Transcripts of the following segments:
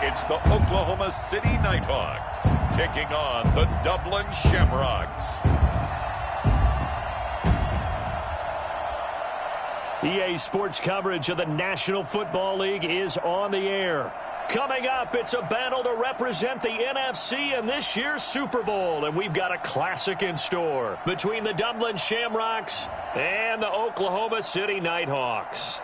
It's the Oklahoma City Nighthawks taking on the Dublin Shamrocks. EA Sports coverage of the National Football League is on the air. Coming up, it's a battle to represent the NFC in this year's Super Bowl, and we've got a classic in store between the Dublin Shamrocks and the Oklahoma City Nighthawks.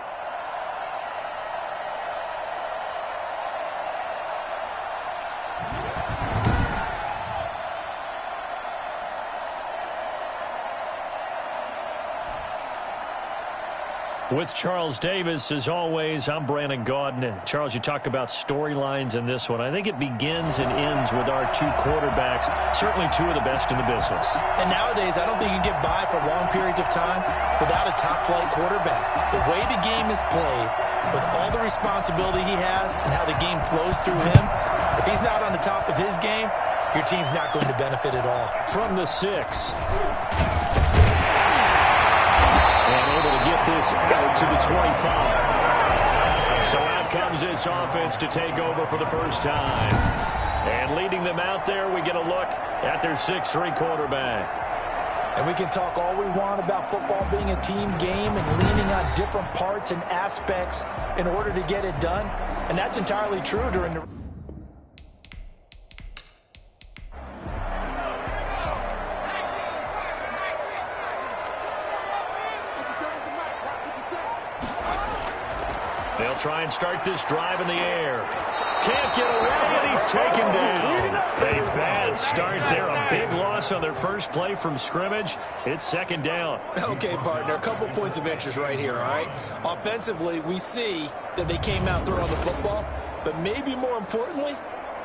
With Charles Davis, as always, I'm Brandon Gaudin. Charles, you talk about storylines in this one. I think it begins and ends with our two quarterbacks, certainly two of the best in the business. And nowadays, I don't think you can get by for long periods of time without a top-flight quarterback. The way the game is played, with all the responsibility he has and how the game flows through him, if he's not on the top of his game, your team's not going to benefit at all. From the 6. And able to get this out to the 25. So out comes this offense to take over for the first time. And leading them out there, we get a look at their 6'3" quarterback. And we can talk all we want about football being a team game and leaning on different parts and aspects in order to get it done. And that's entirely true during the... They'll try and start this drive in the air. Can't get away, and he's taken down. A bad start there. A big loss on their first play from scrimmage. It's second down. Okay, partner, a couple points of interest right here, all right? Offensively, we see that they came out throwing the football, but maybe more importantly,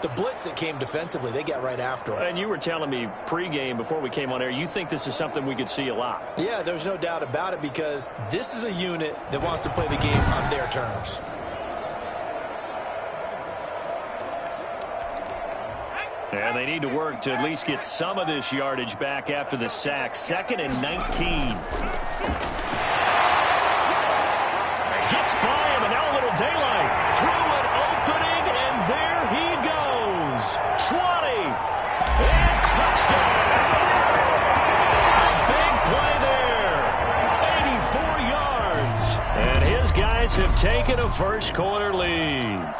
the blitz that came defensively, they got right after it. And you were telling me pregame before we came on air, you think this is something we could see a lot. Yeah, there's no doubt about it because this is a unit that wants to play the game on their terms. And they need to work to at least get some of this yardage back after the sack. 2nd and 19. Gets by him, and now a little daylight. Through an opening, and there he goes. 20. And touchdown. A big play there. 84 yards. And his guys have taken a first-quarter lead.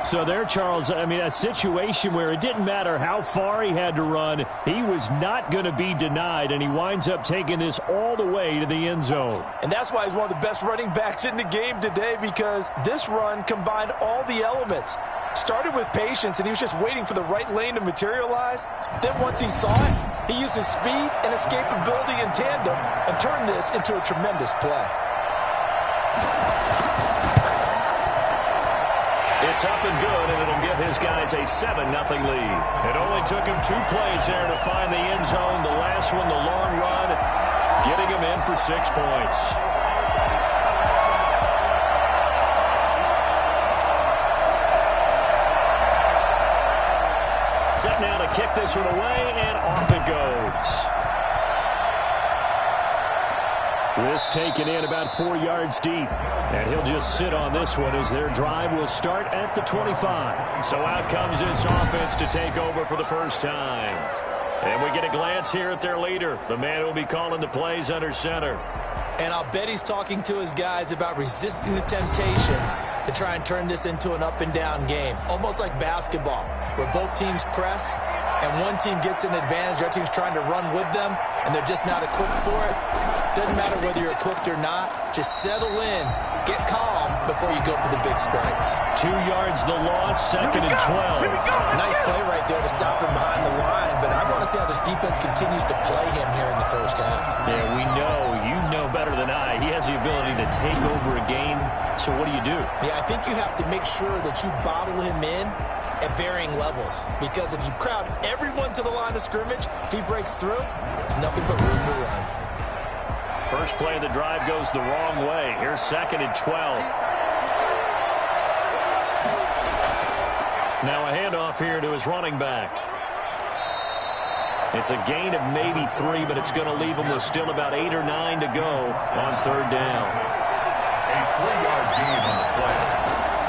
So there, Charles, I mean, a situation where it didn't matter how far he had to run, he was not going to be denied, and he winds up taking this all the way to the end zone. And that's why he's one of the best running backs in the game today, because this run combined all the elements. Started with patience, and he was just waiting for the right lane to materialize. Then once he saw it, he used his speed and escapability in tandem and turned this into a tremendous play. It's up and good, and it'll give his guys a 7-0 lead. It only took him 2 plays there to find the end zone. The last one, the long run, getting him in for 6 points. Set now to kick this one away, and off it goes. This taken in about 4 yards deep. And he'll just sit on this one as their drive will start at the 25. So out comes this offense to take over for the first time. And we get a glance here at their leader, the man who will be calling the plays under center. And I'll bet he's talking to his guys about resisting the temptation to try and turn this into an up-and-down game. Almost like basketball, where both teams press, and one team gets an advantage, the other team's trying to run with them, and they're just not equipped for it. Doesn't matter whether you're equipped or not. Just settle in, get calm before you go for the big strikes. 2 yards the loss, 2nd and 12. Nice play right there to stop him behind the line, but I want to see how this defense continues to play him here in the first half. Yeah, we know. You know better than I. He has the ability to take over a game, so what do you do? Yeah, I think you have to make sure that you bottle him in at varying levels, because if you crowd everyone to the line of scrimmage, if he breaks through, there's nothing but room to run. First play of the drive goes the wrong way. Here's 2nd and 12. Now a handoff here to his running back. It's a gain of maybe 3, but it's going to leave him with still about 8 or 9 to go on 3rd down. A 3-yard gain on the play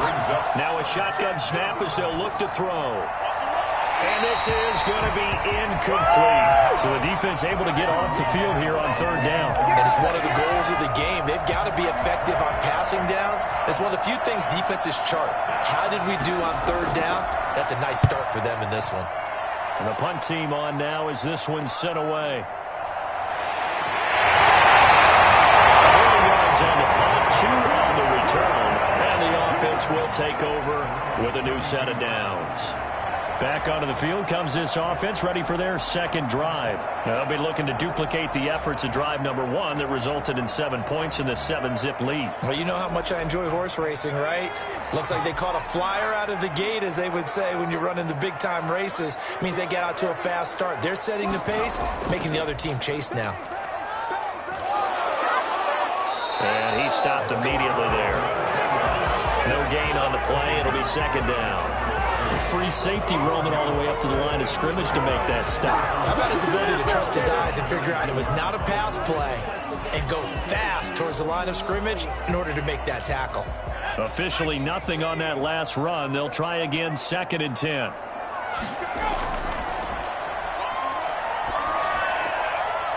brings up Now a shotgun snap as they'll look to throw. And this is going to be incomplete. So the defense able to get off the field here on third down. And it's one of the goals of the game. They've got to be effective on passing downs. It's one of the few things defenses chart. How did we do on third down? That's a nice start for them in this one. And the punt team on now as this one's sent away. 40 yards on the punt, 2 on the return. And the offense will take over with a new set of downs. Back onto the field comes this offense, ready for their second drive. Now they'll be looking to duplicate the efforts of drive number 1 that resulted in 7 points in the 7-zip lead. Well, you know how much I enjoy horse racing, right? Looks like they caught a flyer out of the gate, as they would say when you're running the big-time races. It means they get out to a fast start. They're setting the pace, making the other team chase now. And he stopped immediately there. No gain on the play. It'll be second down. Free safety roaming all the way up to the line of scrimmage to make that stop. How about his ability to trust his eyes and figure out it was not a pass play and go fast towards the line of scrimmage in order to make that tackle. Officially nothing on that last run. They'll try again, 2nd and 10.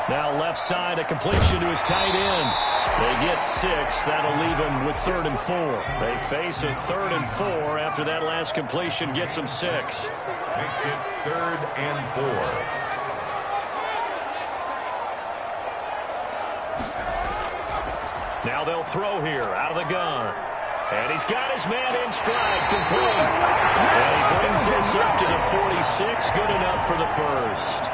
Now left side, a completion to his tight end. They get 6. That'll leave them with 3rd and 4. They face a 3rd and 4 after that last completion gets them 6. Makes it 3rd and 4. Now they'll throw here out of the gun. And he's got his man in stride, complete. And he brings this up to the 46, good enough for the first.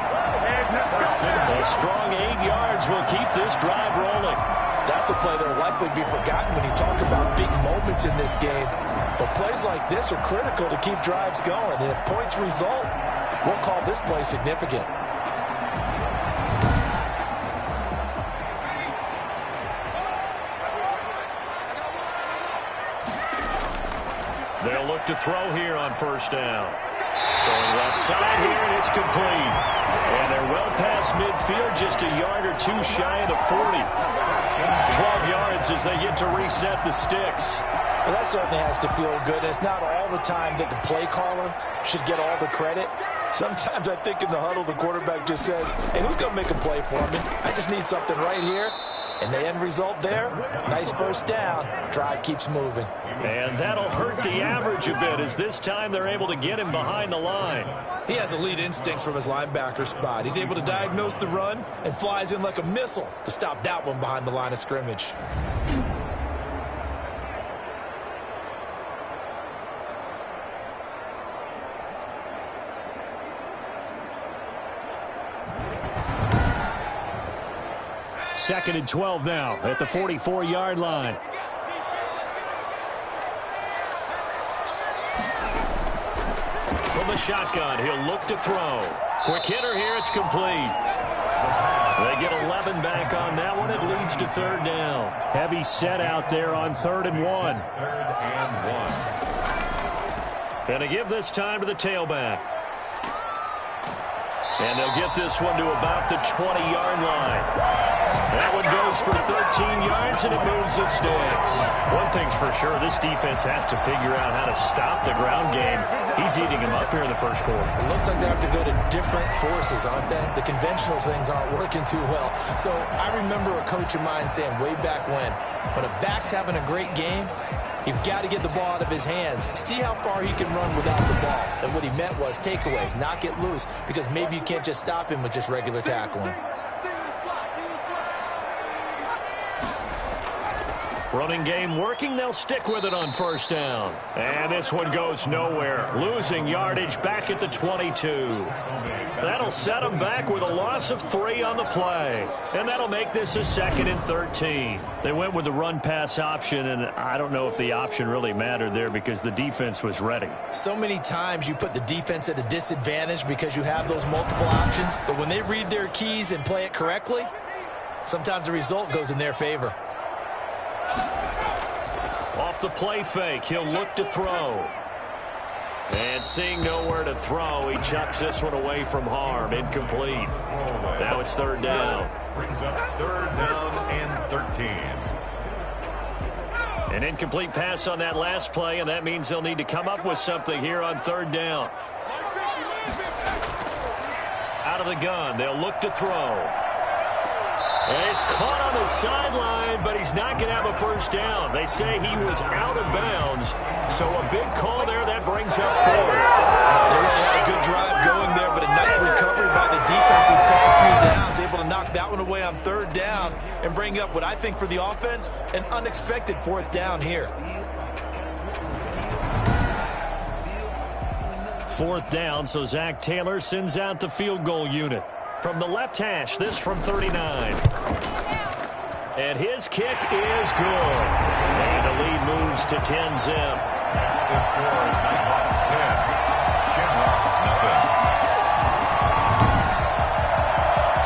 A strong 8 yards will keep this drive rolling. That's a play that will likely be forgotten when you talk about big moments in this game. But plays like this are critical to keep drives going. And if points result, we'll call this play significant. They'll look to throw here on first down. Throwing left side here, and it's complete. And they're well past midfield, just a yard or 2 shy of the 40. 12 yards as they get to reset the sticks. Well, that certainly has to feel good. It's not all the time that the play caller should get all the credit. Sometimes I think in the huddle, the quarterback just says, hey, who's going to make a play for me? I just need something right here. And the end result there, nice first down. Drive keeps moving. And that'll hurt the average a bit as this time they're able to get him behind the line. He has elite instincts from his linebacker spot. He's able to diagnose the run and flies in like a missile to stop that one behind the line of scrimmage. Second and 12 now at the 44-yard line. From the shotgun, he'll look to throw. Quick hitter here, it's complete. They get 11 back on that one. It leads to 3rd down. Heavy set out there on 3rd and 1. 3rd and 1. And to give this time to the tailback. And they'll get this one to about the 20-yard line. That one goes for 13 yards, and it moves the sticks. One thing's for sure, this defense has to figure out how to stop the ground game. He's eating him up here in the first quarter. It looks like they have to go to different forces, aren't they? The conventional things aren't working too well. So I remember a coach of mine saying way back when a back's having a great game, you've got to get the ball out of his hands. See how far he can run without the ball. And what he meant was takeaways, not get loose, because maybe you can't just stop him with just regular tackling. Running game working. They'll stick with it on first down. And this one goes nowhere. Losing yardage back at the 22. That'll set them back with a loss of 3 on the play. And that'll make this a 2nd and 13. They went with the run-pass option, and I don't know if the option really mattered there because the defense was ready. So many times you put the defense at a disadvantage because you have those multiple options. But when they read their keys and play it correctly, sometimes the result goes in their favor. Off the play fake, he'll look to throw. And seeing nowhere to throw, he chucks this one away from harm. Incomplete. Now it's 3rd down. Brings up 3rd down and 13. An incomplete pass on that last play, and that means they'll need to come up with something here on third down. Out of the gun, they'll look to throw. And he's caught on the sideline, but he's not going to have a first down. They say he was out of bounds, so a big call there that brings up fourth. They really had a good drive going there, but a nice recovery by the defense's past few downs, able to knock that one away on third down and bring up what I think for the offense, an unexpected fourth down here. Fourth down, so Zach Taylor sends out the field goal unit. From the left hash, this from 39. And his kick is good. And the lead moves to 10-zip. The score, Nighthawks 10, Shamrocks nothing.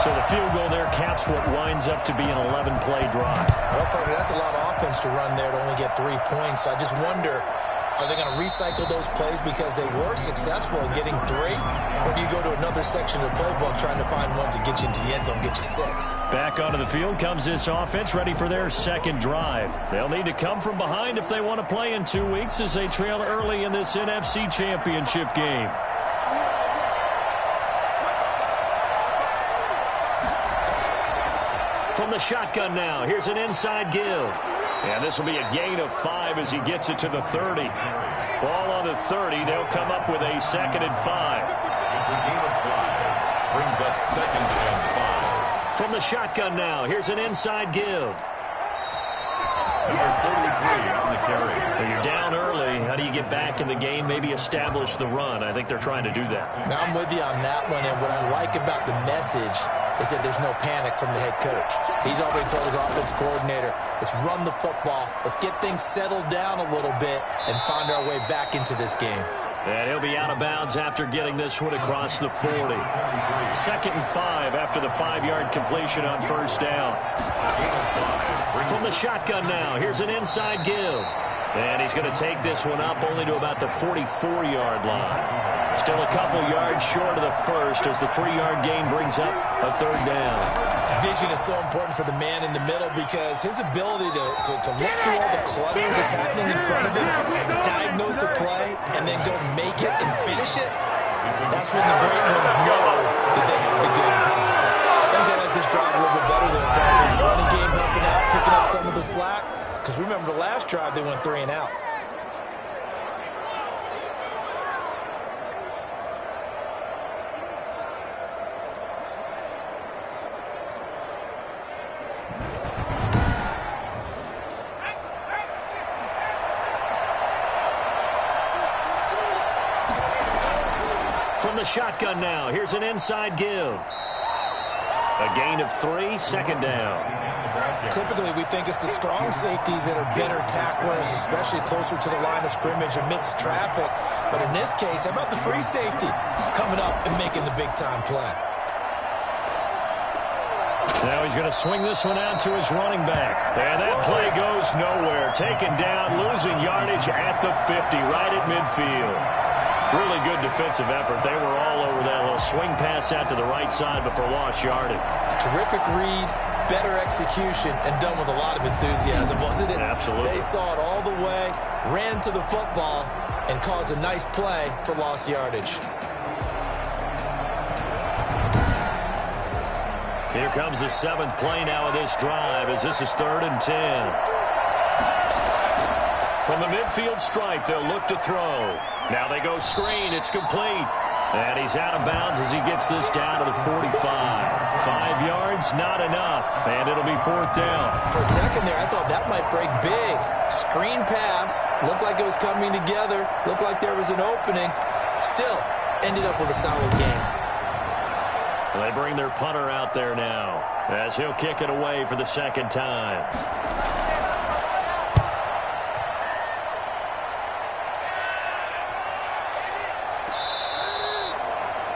So the field goal there caps what winds up to be an 11-play drive. Well, partner, that's a lot of offense to run there to only get 3 points. So I just wonder, are they going to recycle those plays because they were successful in getting 3? Or do you go to another section of the playbook trying to find ones that get you into the end zone, get you 6? Back onto the field comes this offense, ready for their second drive. They'll need to come from behind if they want to play in 2 weeks as they trail early in this NFC Championship game. From the shotgun now, here's an inside give. And this will be a gain of 5 as he gets it to the 30. Ball on the 30. They'll come up with a 2nd and 5. It's a gain of 5. Brings up 2nd and 5. From the shotgun now, here's an inside give. Number 43 on the carry. When you're down early, how do you get back in the game, maybe establish the run? I think they're trying to do that. Now I'm with you on that one, and what I like about the message is that there's no panic from the head coach. He's already told his offense coordinator, let's run the football, let's get things settled down a little bit and find our way back into this game. And he'll be out of bounds after getting this one across the 40. 2nd and 5 after the 5-yard completion on first down. From the shotgun now, here's an inside give. And he's going to take this one up only to about the 44-yard line. Still a couple yards short of the first as the 3-yard gain brings up a third down. Vision is so important for the man in the middle because his ability to look through all the clutter that's happening in front of him, diagnose a play, and then go make it and finish it, that's when the great ones know that they have the goods. I think they like this drive a little bit better than the running game, helping out, picking up some of the slack. Because remember, the last drive, they went 3 and out. From the shotgun now, here's an inside give. A gain of 3, 2nd down. Typically, we think it's the strong safeties that are better tacklers, especially closer to the line of scrimmage amidst traffic. But in this case, how about the free safety coming up and making the big-time play? Now he's going to swing this one out to his running back. And that play goes nowhere. Taken down, losing yardage at the 50, right at midfield. Really good defensive effort. They were all over that little swing pass out to the right side before lost yardage. Terrific read, better execution, and done with a lot of enthusiasm, wasn't it? Absolutely. They saw it all the way, ran to the football, and caused a nice play for lost yardage. Here comes the 7th play now of this drive as this is 3rd and 10. From the midfield stripe, they'll look to throw. Now they go screen. It's complete. And he's out of bounds as he gets this down to the 45. 5 yards, not enough. And it'll be 4th down. For a second there, I thought that might break big. Screen pass. Looked like it was coming together. Looked like there was an opening. Still, ended up with a solid game. They bring their punter out there now as he'll kick it away for the 2nd time.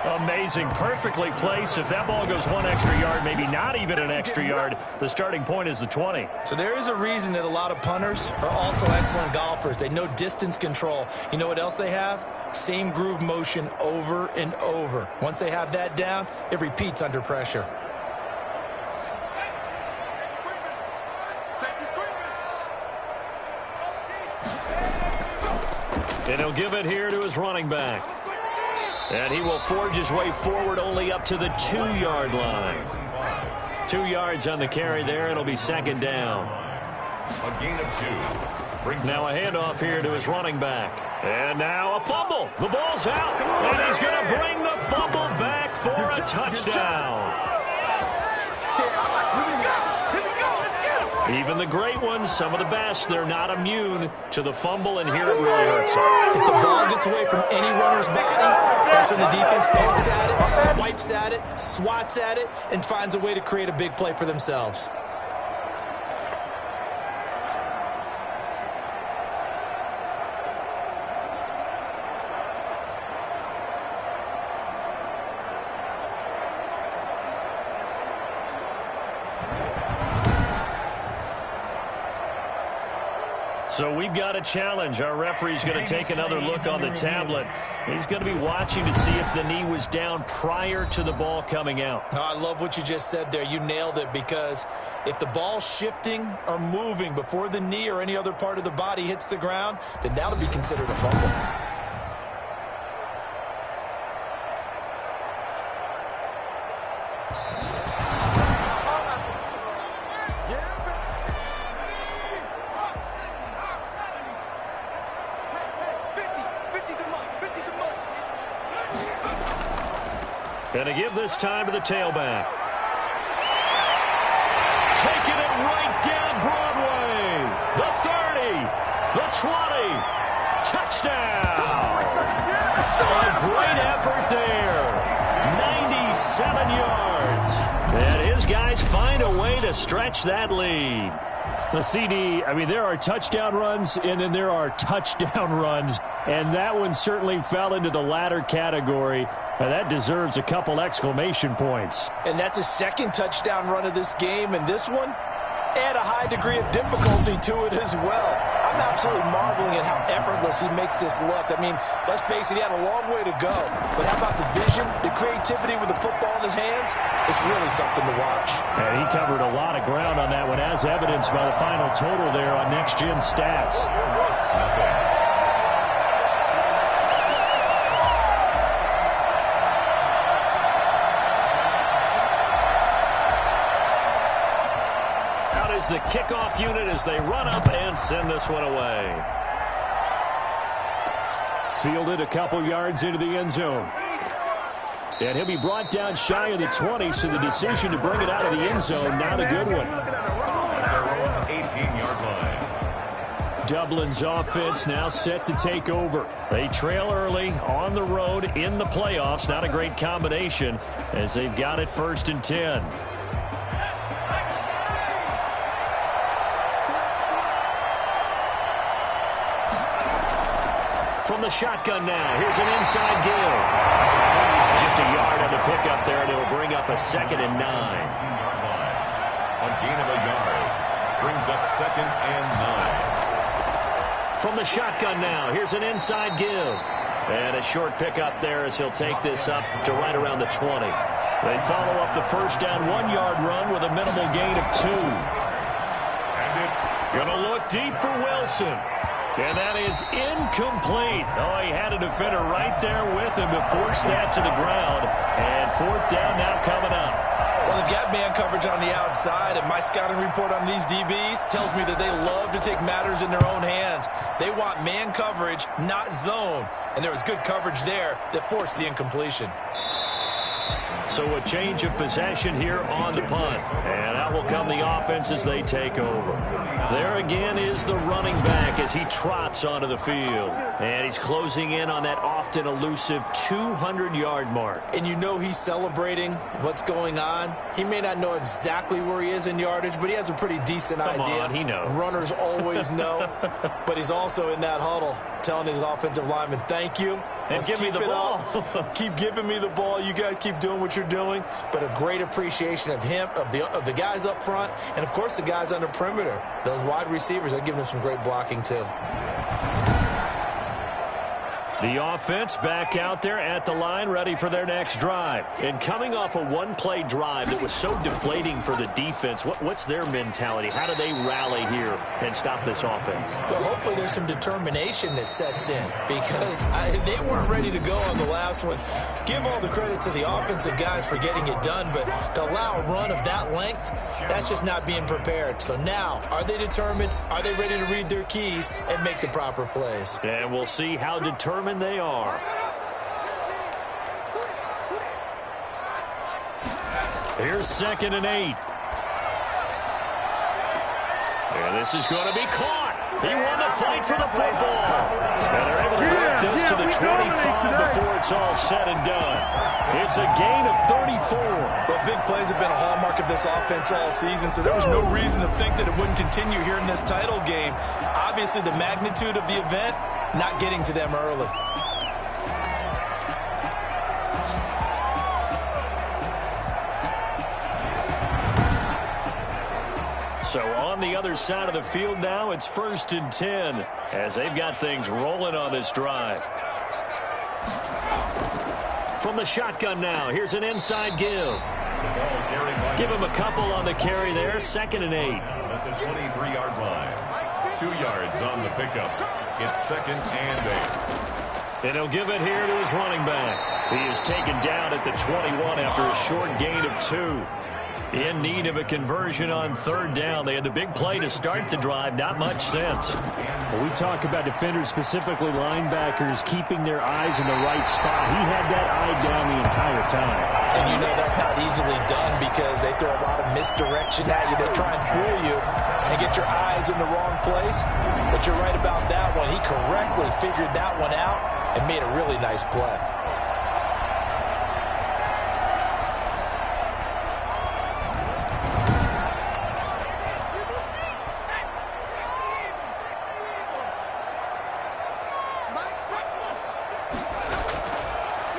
Amazing, perfectly placed. If that ball goes 1 extra yard, maybe not even an extra yard, the starting point is the 20. So there is a reason that a lot of punters are also excellent golfers. They know distance control. You know what else they have? Same groove motion over and over. Once they have that down, it repeats under pressure. And he'll give it here to his running back. And he will forge his way forward only up to the 2-yard line. 2 yards on the carry there. It'll be second down. A gain of 2. Now a handoff here to his running back. And now a fumble. The ball's out. And he's going to bring the fumble back for a touchdown. Even the great ones, some of the best, they're not immune to the fumble, and here it really hurts them. If the ball gets away from any runner's body, that's when the defense pokes at it, swipes at it, swats at it, and finds a way to create a big play for themselves. So we've got a challenge. Our referee's going to take another look on the tablet. He's going to be watching to see if the knee was down prior to the ball coming out. Oh, I love what you just said there. You nailed it, because if the ball's shifting or moving before the knee or any other part of the body hits the ground, then that'll be considered a fumble. Going to give this time to the tailback. Taking it right down Broadway. The 30. The 20. Touchdown. A great effort there. 97 yards. And his guys find a way to stretch that lead. The CD, I mean, there are touchdown runs, and then there are touchdown runs. And that one certainly fell into the latter category. That deserves a couple exclamation points. And that's a second touchdown run of this game. And this one, add a high degree of difficulty to it as well. I'm absolutely marveling at how effortless he makes this look. I mean, let's face it, he had a long way to go. But how about the vision, the creativity with the football in his hands? It's really something to watch. And he covered a lot of ground on that one, as evidenced by the final total there on Next Gen Stats. The kickoff unit as they run up and send this one away. Fielded a couple yards into the end zone. And he'll be brought down shy of the 20, so the decision to bring it out of the end zone, not a good one. 18-yard line. Dublin's offense now set to take over. They trail early on the road in the playoffs. Not a great combination as they've got it 1st and 10. From the shotgun now. Here's an inside give. Just a yard on the pickup there, and it'll bring up a 2nd and 9. A gain of a yard. Brings up 2nd and 9. From the shotgun now. Here's an inside give. And a short pickup there as he'll take this up to right around the 20. They follow up the first down 1-yard run with a minimal gain of 2. And it's going to look deep for Wilson. And that is incomplete. Oh, he had a defender right there with him to force that to the ground. And 4th down now coming up. Well, they've got man coverage on the outside, and my scouting report on these DBs tells me that they love to take matters in their own hands. They want man coverage, not zone. And there was good coverage there that forced the incompletion. So a change of possession here on the punt. And out will come the offense as they take over. There again is the running back as he trots onto the field. And he's closing in on that often elusive 200-yard mark. And you know he's celebrating what's going on. He may not know exactly where he is in yardage, but he has a pretty decent idea. Come on, he knows. Runners always know. But he's also in that huddle telling his offensive lineman, thank you. And give me the ball. Keep giving me the ball. You guys keep doing what you're doing. But a great appreciation of him, of the guys up front, and, of course, the guys on the perimeter. Those wide receivers, I give them some great blocking, too. The offense back out there at the line, ready for their next drive. And coming off a one-play drive that was so deflating for the defense, what's their mentality? How do they rally here and stop this offense? Well, hopefully there's some determination that sets in because they weren't ready to go on the last one. Give all the credit to the offensive guys for getting it done, but to allow a run of that length, that's just not being prepared. So now, are they determined? Are they ready to read their keys and make the proper plays? And we'll see how determined they are. Here's 2nd and 8. And this is going to be caught. He won the fight for the football. And they're able to work this to the 25 before it's all said and done. It's a gain of 34. Well, big plays have been a hallmark of this offense all season, so there was no reason to think that it wouldn't continue here in this title game. Obviously, the magnitude of the event not getting to them early. So on the other side of the field now, it's 1st and 10 as they've got things rolling on this drive. From the shotgun now, here's an inside give. Give him a couple on the carry there, 2nd and 8. At the 23-yard line. 2 yards on the pickup. It's 2nd and 8. And he'll give it here to his running back. He is taken down at the 21 after a short gain of 2. In need of a conversion on 3rd down. They had the big play to start the drive. Not much sense. Well, we talk about defenders, specifically linebackers, keeping their eyes in the right spot. He had that eye down the entire time. And you know that's not easily done because they throw a lot of misdirection at you. They try and fool you and get your eyes in the wrong place. But you're right about that one. He correctly figured that one out and made a really nice play.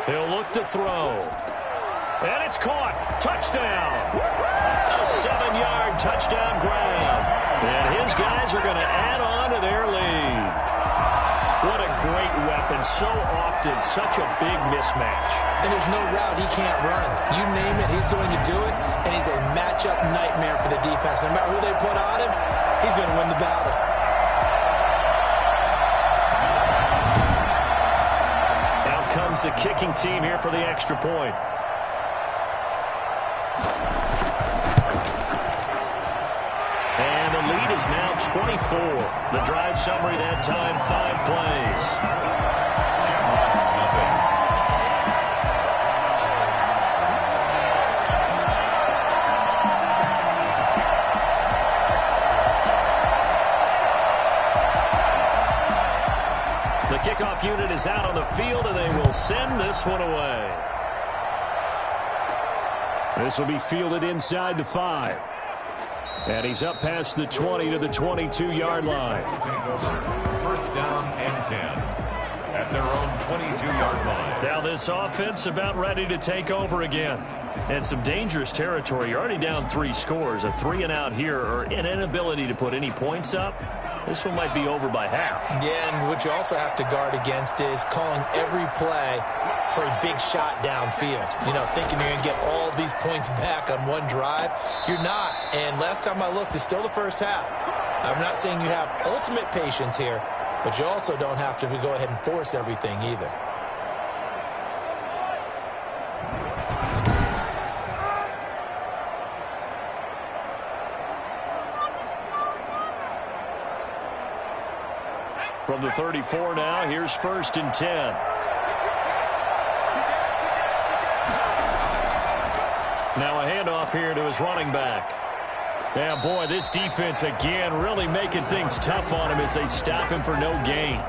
He'll look to throw. And it's caught. Touchdown. A 7-yard touchdown grab. And his guys are going to add on to their lead. What a great weapon. So often, such a big mismatch. And there's no route he can't run. You name it, he's going to do it. And he's a matchup nightmare for the defense. No matter who they put on him, he's going to win the battle. Comes the kicking team here for the extra point. And the lead is now 24. The drive summary that time, 5 plays. Shamrocks, nothing. The kickoff unit is out on the field, and they will send this one away. This will be fielded inside the 5. And he's up past the 20 to the 22-yard line. 1st down and 10. At their own 22-yard line. Now this offense about ready to take over again. And some dangerous territory. You're already down 3 scores. A 3-and-out here, or an inability to put any points up. This one might be over by half. Yeah, and what you also have to guard against is calling every play for a big shot downfield. You know, thinking you're going to get all these points back on one drive. You're not. And last time I looked, it's still the first half. I'm not saying you have ultimate patience here, but you also don't have to go ahead and force everything either. From the 34 now, here's 1st and 10. Now a handoff here to his running back. Yeah, boy, this defense again really making things tough on him as they stop him for no gain.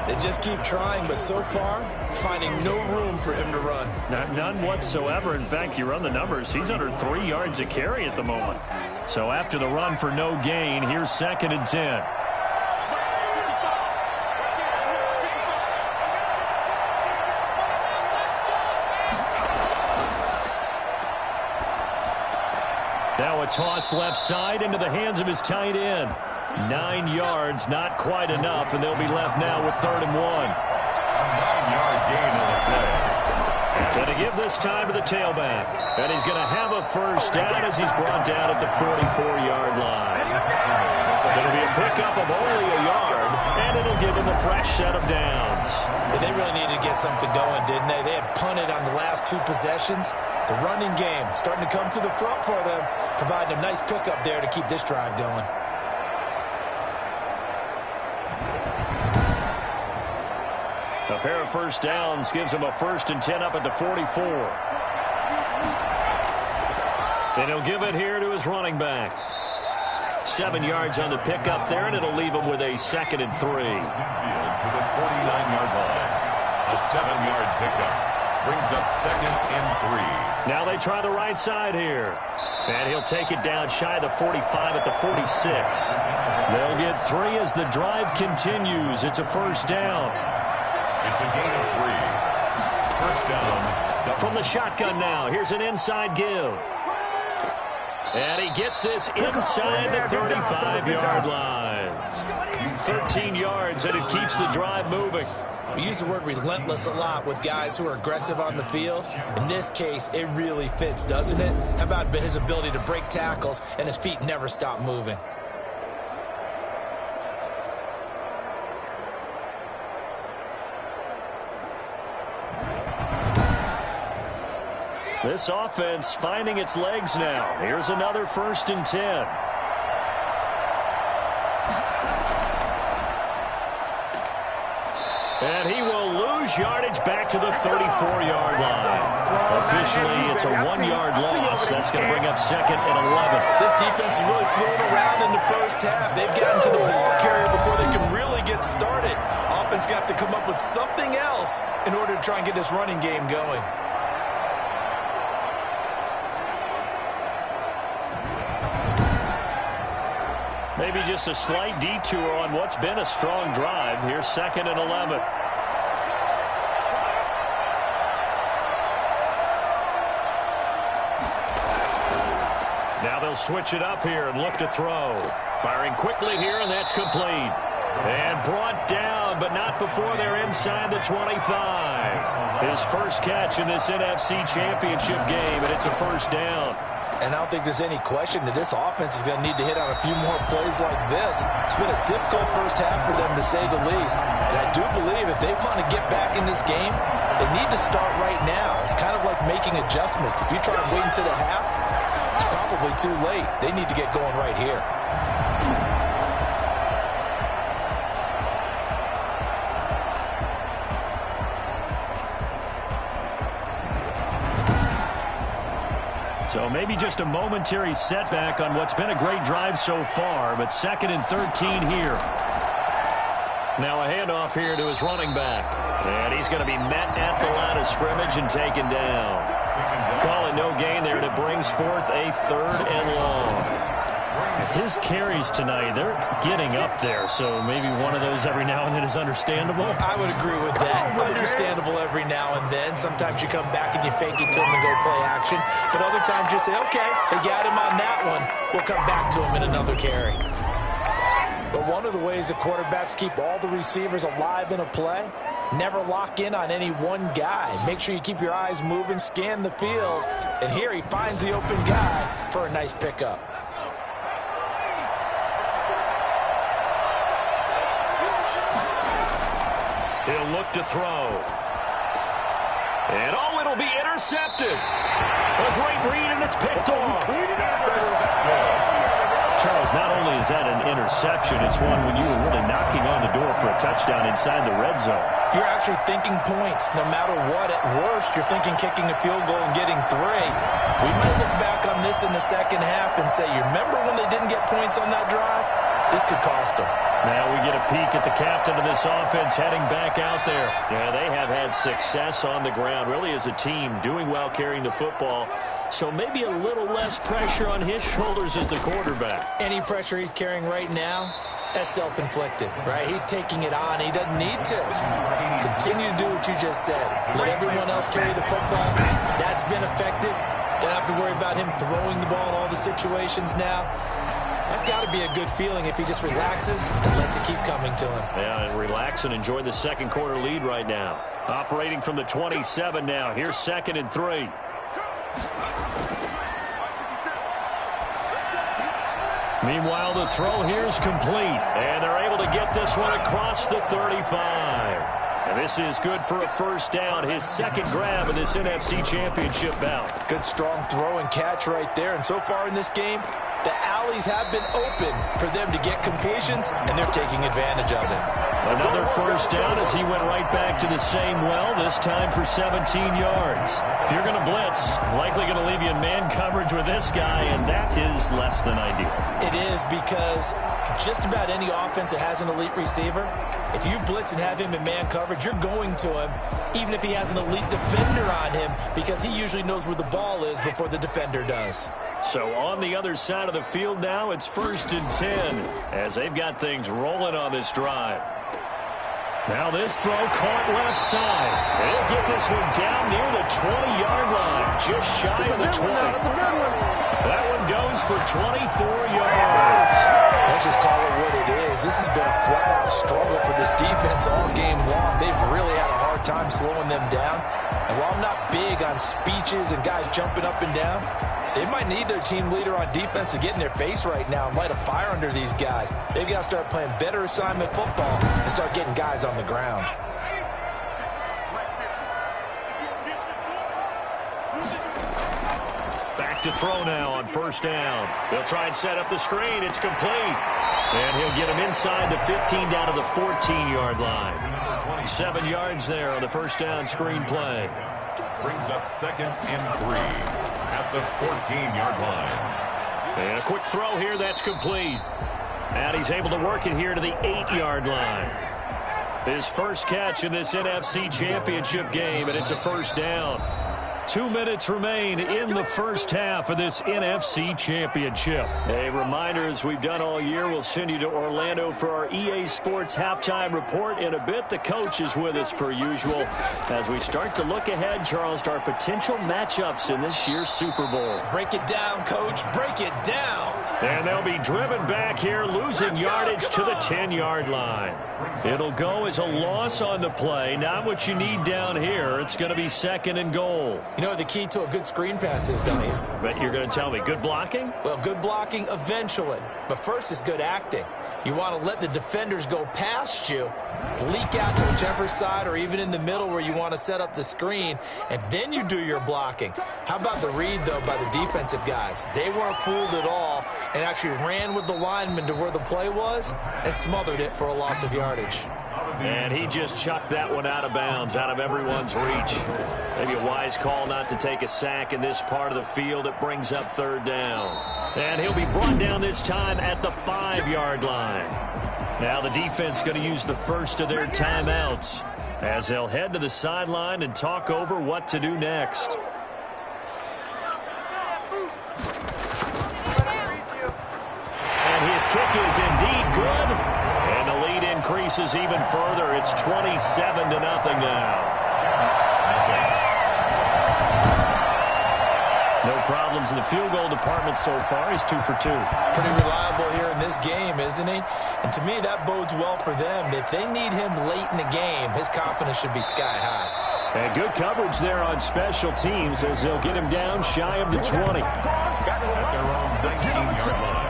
They just keep trying, but so far, finding no room for him to run. None whatsoever. In fact, you run the numbers, he's under 3 yards a carry at the moment. So after the run for no gain, here's 2nd and 10. Now a toss left side into the hands of his tight end. 9 yards, not quite enough, and they'll be left now with 3rd and 1. 9-yard gain on the play. Going to give this time to the tailback. And he's going to have a first down as he's brought down at the 44-yard line. Going to be a pickup of only a yard, and it'll give him a fresh set of downs. They really needed to get something going, didn't they? They had punted on the last 2 possessions. The running game starting to come to the front for them, providing a nice pickup there to keep this drive going. A pair of first downs gives him a 1st and 10 up at the 44. And he'll give it here to his running back. 7 yards on the pickup there, and it'll leave him with a 2nd and 3. Midfield to the 49-yard line. A 7-yard pickup. Brings up 2nd and 3. Now they try the right side here. And he'll take it down shy of the 45 at the 46. They'll get 3 as the drive continues. It's a first down. It's a gain of 3. First down. From the shotgun now. Here's an inside give. And he gets this inside the 35-yard line. 13 yards, and it keeps the drive moving. We use the word relentless a lot with guys who are aggressive on the field. In this case, it really fits, doesn't it? How about his ability to break tackles and his feet never stop moving? This offense finding its legs now. Here's another 1st and 10. And he will lose yardage back to the 34-yard line. Officially, it's a 1-yard loss. That's going to bring up 2nd and 11. This defense is really thrown around in the first half. They've gotten to the ball carrier before they can really get started. Offense going to have to come up with something else in order to try and get this running game going. Maybe just a slight detour on what's been a strong drive. Here's 2nd and 11. Now they'll switch it up here and look to throw. Firing quickly here, and that's complete. And brought down, but not before they're inside the 25. His first catch in this NFC Championship game, and it's a first down. And I don't think there's any question that this offense is going to need to hit on a few more plays like this. It's been a difficult first half for them, to say the least. And I do believe if they want to get back in this game, they need to start right now. It's kind of like making adjustments. If you try to wait until the half, it's probably too late. They need to get going right here. So maybe just a momentary setback on what's been a great drive so far, but 2nd and 13 here. Now a handoff here to his running back. And he's going to be met at the line of scrimmage and taken down. Calling no gain there, and it brings forth a 3rd and long. His carries tonight, they're getting up there, so maybe one of those every now and then is understandable. I would agree with that. Understandable every now and then. Sometimes you come back and you fake it to him and go play action. But other times you say, okay, they got him on that one. We'll come back to him in another carry. But one of the ways that quarterbacks keep all the receivers alive in a play, never lock in on any one guy. Make sure you keep your eyes moving, scan the field. And here he finds the open guy for a nice pickup. He'll look to throw. And oh, it'll be intercepted. A great read, and it's picked off. Charles, not only is that an interception, it's one when you were really knocking on the door for a touchdown inside the red zone. You're actually thinking points no matter what. At worst, you're thinking kicking a field goal and getting 3. We might look back on this in the second half and say, you remember when they didn't get points on that drive? This could cost them. Now we get a peek at the captain of this offense heading back out there. Yeah, they have had success on the ground, really as a team, doing well carrying the football. So maybe a little less pressure on his shoulders as the quarterback. Any pressure he's carrying right now, that's self-inflicted, right? He's taking it on. He doesn't need to. Continue to do what you just said. Let everyone else carry the football. That's been effective. Don't have to worry about him throwing the ball in all the situations now. That's got to be a good feeling if he just relaxes and lets it keep coming to him. Yeah, and relax and enjoy the second quarter lead right now. Operating from the 27 now. Here's 2nd and 3. Meanwhile, the throw here is complete. And they're able to get this one across the 35. And this is good for a first down. His second grab of this NFC Championship bout. Good strong throw and catch right there. And so far in this game, the alleys have been open for them to get completions, and they're taking advantage of it. Another first down as he went right back to the same well, this time for 17 yards. If you're going to blitz, likely going to leave you in man coverage with this guy, and that is less than ideal. It is, because just about any offense that has an elite receiver, if you blitz and have him in man coverage, you're going to him, even if he has an elite defender on him, because he usually knows where the ball is before the defender does. So on the other side of the field now, it's 1st and 10 as they've got things rolling on this drive. Now this throw caught left side. They'll get this one down near the 20-yard line, just shy of the 20. That one goes for 24 yards. Let's just call it what it is. This has been a flat-out struggle for this defense all game long. They've really had a hard time slowing them down. And while I'm not big on speeches and guys jumping up and down, they might need their team leader on defense to get in their face right now and light a fire under these guys. They've got to start playing better assignment football and start getting guys on the ground. Back to throw now on first down. They'll try and set up the screen. It's complete. And he'll get him inside the 15 down to the 14-yard line. 7 yards there on the first down screen play. Brings up 2nd and 3 at the 14-yard line. And a quick throw here, that's complete. And he's able to work it here to the 8-yard line. His first catch in this NFC Championship game, and it's a first down. 2 minutes remain in the first half of this NFC Championship. A reminder, as we've done all year, we'll send you to Orlando for our EA Sports halftime report in a bit. The coach is with us per usual as we start to look ahead, Charles, to our potential matchups in this year's Super Bowl. Break it down, Coach. Break it down. And they'll be driven back here, losing yardage to the 10-yard line. It'll go as a loss on the play. Not what you need down here. It's going to be 2nd and goal. You know what the key to a good screen pass is, don't you? Bet you're going to tell me. Good blocking? Well, good blocking eventually. But first is good acting. You want to let the defenders go past you, leak out to whichever side or even in the middle where you want to set up the screen, and then you do your blocking. How about the read, though, by the defensive guys? They weren't fooled at all and actually ran with the lineman to where the play was and smothered it for a loss of yardage. And he just chucked that one out of bounds, out of everyone's reach. Maybe a wise call not to take a sack in this part of the field. It brings up 3rd down. And he'll be brought down this time at the 5-yard line. Now the defense going to use the first of their timeouts as they'll head to the sideline and talk over what to do next. And his kick is indeed good. And the lead increases even further. It's 27-0 now. No problems in the field goal department so far. He's 2 for 2. Pretty reliable here in this game, isn't he? And to me, that bodes well for them. If they need him late in the game, his confidence should be sky high. And good coverage there on special teams as they'll get him down shy of the 20. At their own 19-yard line.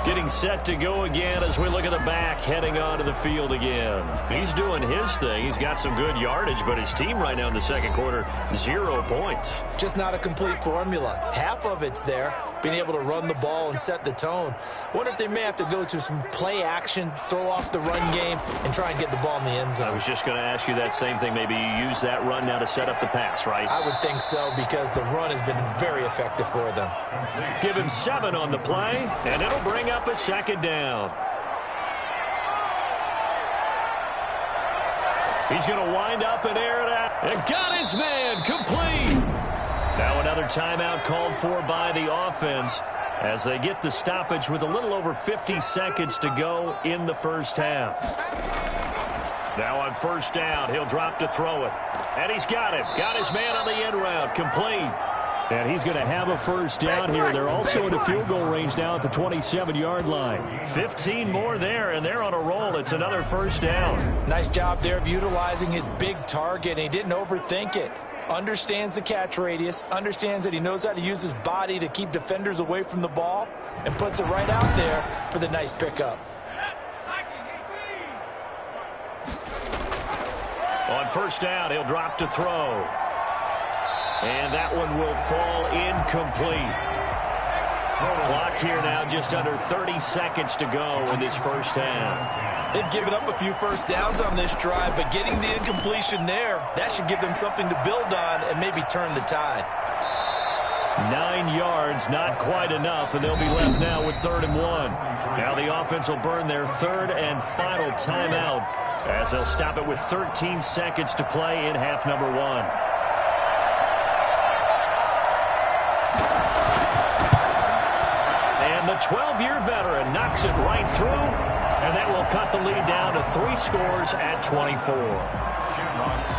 Getting set to go again as we look at the back heading onto the field again. He's doing his thing. He's got some good yardage, but his team right now in the second quarter, 0 points. Just not a complete formula. Half of it's there, being able to run the ball and set the tone. Wonder if they may have to go to some play action, throw off the run game, and try and get the ball in the end zone. I was just going to ask you that same thing. Maybe you use that run now to set up the pass, right? I would think so, because the run has been very effective for them. Give him 7 on the play, and it'll bring up a 2nd down. He's going to wind up and air it out. And got his man complete. Now another timeout called for by the offense as they get the stoppage with a little over 50 seconds to go in the first half. Now on first down, he'll drop to throw it. And he's got it. Got his man on the end route. Complete. And he's going to have a first down here. They're also in the field goal range now at the 27-yard line. 15 more there, and they're on a roll. It's another first down. Nice job there of utilizing his big target. He didn't overthink it. Understands the catch radius, understands that he knows how to use his body to keep defenders away from the ball, and puts it right out there for the nice pickup. On first down, he'll drop to throw. And that one will fall incomplete. Clock here now, just under 30 seconds to go in this first half. They've given up a few first downs on this drive, but getting the incompletion there, that should give them something to build on and maybe turn the tide. 9 yards, not quite enough, and they'll be left now with 3rd and 1. Now the offense will burn their 3rd and final timeout as they'll stop it with 13 seconds to play in half number 1. The 12-year veteran knocks it right through, and that will cut the lead down to 3 scores at 24. Shamrocks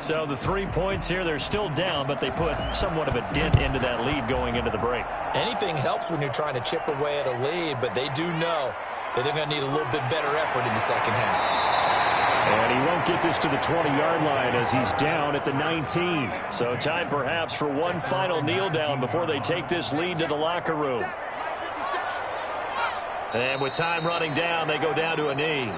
3. So the 3 points here, they're still down, but they put somewhat of a dent into that lead going into the break. Anything helps when you're trying to chip away at a lead, but they do know that they're going to need a little bit better effort in the second half. And he won't get this to the 20-yard line as he's down at the 19. So time perhaps for one final kneel down before they take this lead to the locker room. And with time running down, they go down to a knee.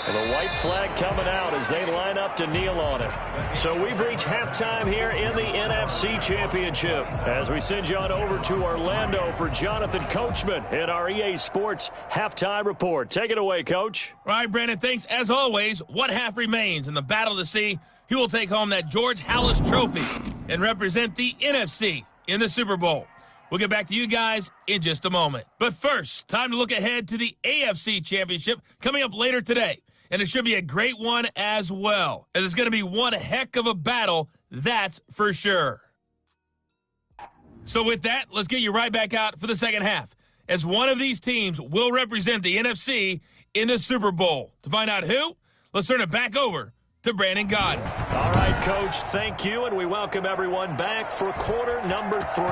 And the white flag coming out as they line up to kneel on it. So we've reached halftime here in the NFC Championship as we send you on over to Orlando for Jonathan Coachman in our EA Sports Halftime Report. Take it away, Coach. All right, Brandon, thanks. As always, one half remains in the battle to see who will take home that George Halas Trophy and represent the NFC in the Super Bowl. We'll get back to you guys in just a moment. But first, time to look ahead to the AFC Championship coming up later today. And it should be a great one as well, as it's going to be one heck of a battle, that's for sure. So with that, let's get you right back out for the second half, as one of these teams will represent the NFC in the Super Bowl. To find out who, let's turn it back over to Brandon Gaudin. All right, Coach, thank you, and we welcome everyone back for quarter number 3.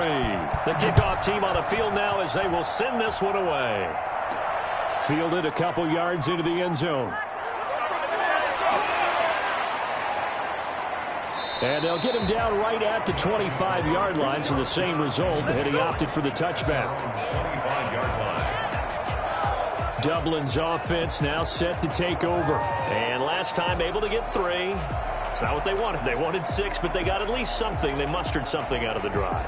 The kickoff team on the field now as they will send this one away. Fielded a couple yards into the end zone. And they'll get him down right at the 25-yard line, so the same result, and he opted for the touchback. 25-yard line. Dublin's offense now set to take over. And last time able to get 3. It's not what they wanted. They wanted 6, but they got at least something. They mustered something out of the drive.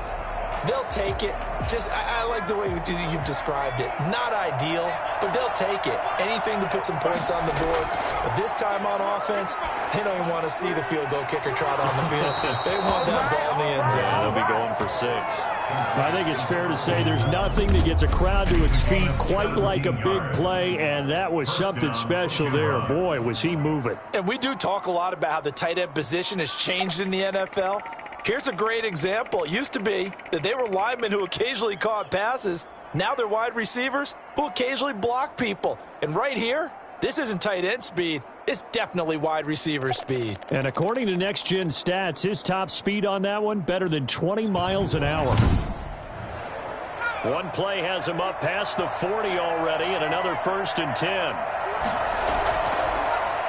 They'll take it. I like the way you've described it. Not ideal, but they'll take it. Anything to put some points on the board. But this time on offense, they don't even want to see the field goal kicker trot on the field. They want that ball in the end zone. Yeah, they'll be going for 6. I think it's fair to say there's nothing that gets a crowd to its feet quite like a big play, and that was something special there. Boy, was he moving. And we do talk a lot about how the tight end position has changed in the NFL. Here's a great example. It used to be that they were linemen who occasionally caught passes. Now they're wide receivers who occasionally block people. And right here, this isn't tight end speed. It's definitely wide receiver speed. And according to Next Gen Stats, his top speed on that one, better than 20 miles an hour. One play has him up past the 40 already, and another 1st and 10.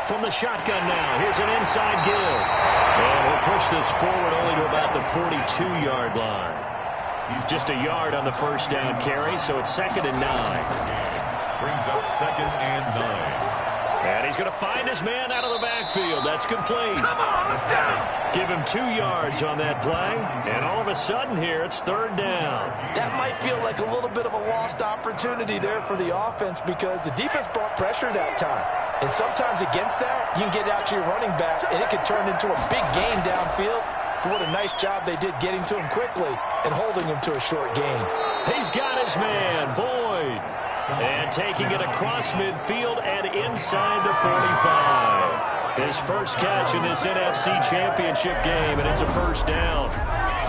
From the shotgun now, here's an inside give. And we'll push this forward only to about the 42-yard line. Just a yard on the first down carry, so it's 2nd and 9. Brings up 2nd and 9. And he's going to find his man out of the backfield. That's complete. Come on, let's go. Give him 2 yards on that play. And all of a sudden here, it's 3rd down. That might feel like a little bit of a lost opportunity there for the offense because the defense brought pressure that time. And sometimes against that, you can get out to your running back, and it can turn into a big gain downfield. But what a nice job they did getting to him quickly and holding him to a short gain. He's got his man, Boyd. And taking it across midfield and inside the 45. His first catch in this NFC Championship game, and it's a 1st down.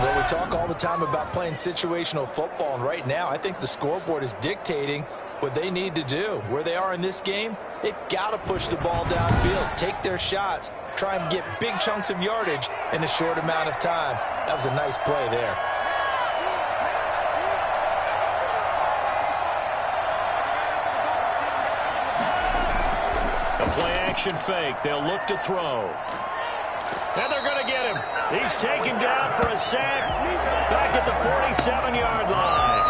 Well, we talk all the time about playing situational football, and right now I think the scoreboard is dictating what they need to do. Where they are in this game, they've got to push the ball downfield, take their shots, try and get big chunks of yardage in a short amount of time. That was a nice play there. A play-action fake. They'll look to throw. And they're going to get him. He's taken down for a sack back at the 47-yard line.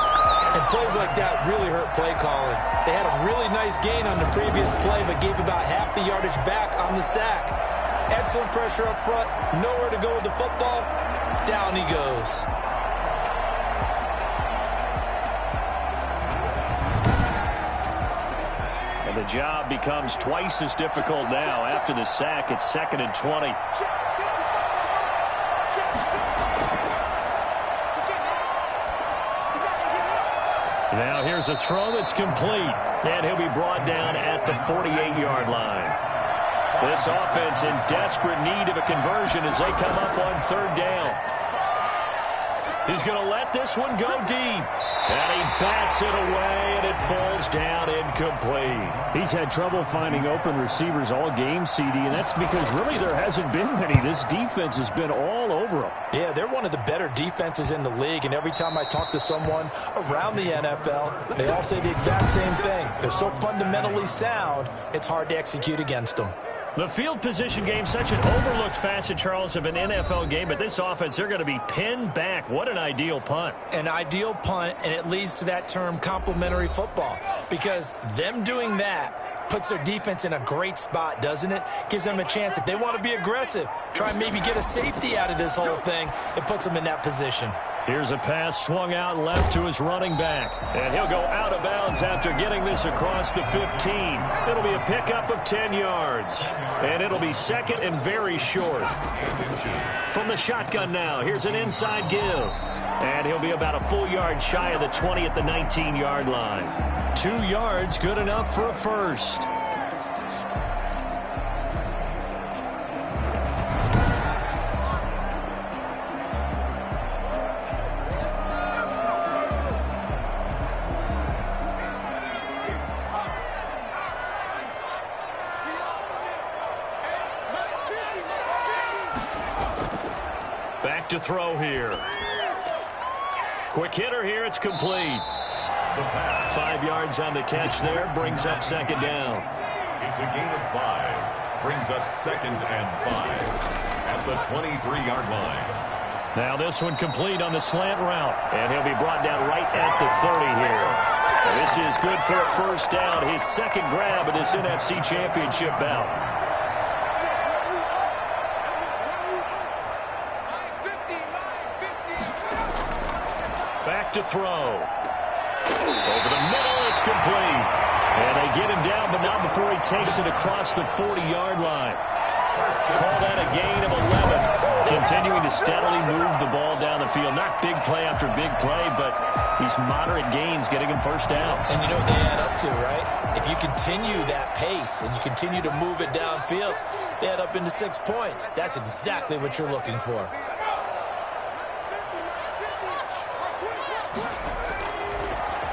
And plays like that really hurt play calling. They had a really nice gain on the previous play, but gave about half the yardage back on the sack. Excellent pressure up front. Nowhere to go with the football. Down he goes. And the job becomes twice as difficult now. After the sack, it's 2nd and 20. Now here's a throw that's complete. And he'll be brought down at the 48-yard line. This offense in desperate need of a conversion as they come up on 3rd down. He's going to let this one go deep. And he bats it away, and it falls down incomplete. He's had trouble finding open receivers all game, CD, and that's because really there hasn't been many. This defense has been all over them. Yeah, they're one of the better defenses in the league, and every time I talk to someone around the NFL, they all say the exact same thing. They're so fundamentally sound, it's hard to execute against them. The field position game, such an overlooked facet, Charles, of an NFL game, but this offense, they're going to be pinned back. What an ideal punt. An ideal punt, and it leads to that term complementary football, because them doing that puts their defense in a great spot, doesn't it? Gives them a chance. If they want to be aggressive, try and maybe get a safety out of this whole thing, it puts them in that position. Here's a pass swung out left to his running back. And he'll go out of bounds after getting this across the 15. It'll be a pickup of 10 yards. And it'll be 2nd and very short. From the shotgun now, here's an inside give. And he'll be about a full yard shy of the 20 at the 19-yard line. 2 yards, good enough for a first. Back to throw here. Quick hitter here, it's complete. 5 yards on the catch there, brings up 2nd down. It's a gain of 5. Brings up 2nd and 5 at the 23-yard line. Now this one complete on the slant route. And he'll be brought down right at the 30 here. And this is good for a first down. His 2nd grab of this NFC Championship bout. Back to throw. Over the middle, it's complete. And they get him down, but not before he takes it across the 40-yard line. Call that a gain of 11. Continuing to steadily move the ball down the field. Not big play after big play, but these moderate gains getting him first downs. And you know what they add up to, right? If you continue that pace and you continue to move it downfield, they add up into 6 points. That's exactly what you're looking for.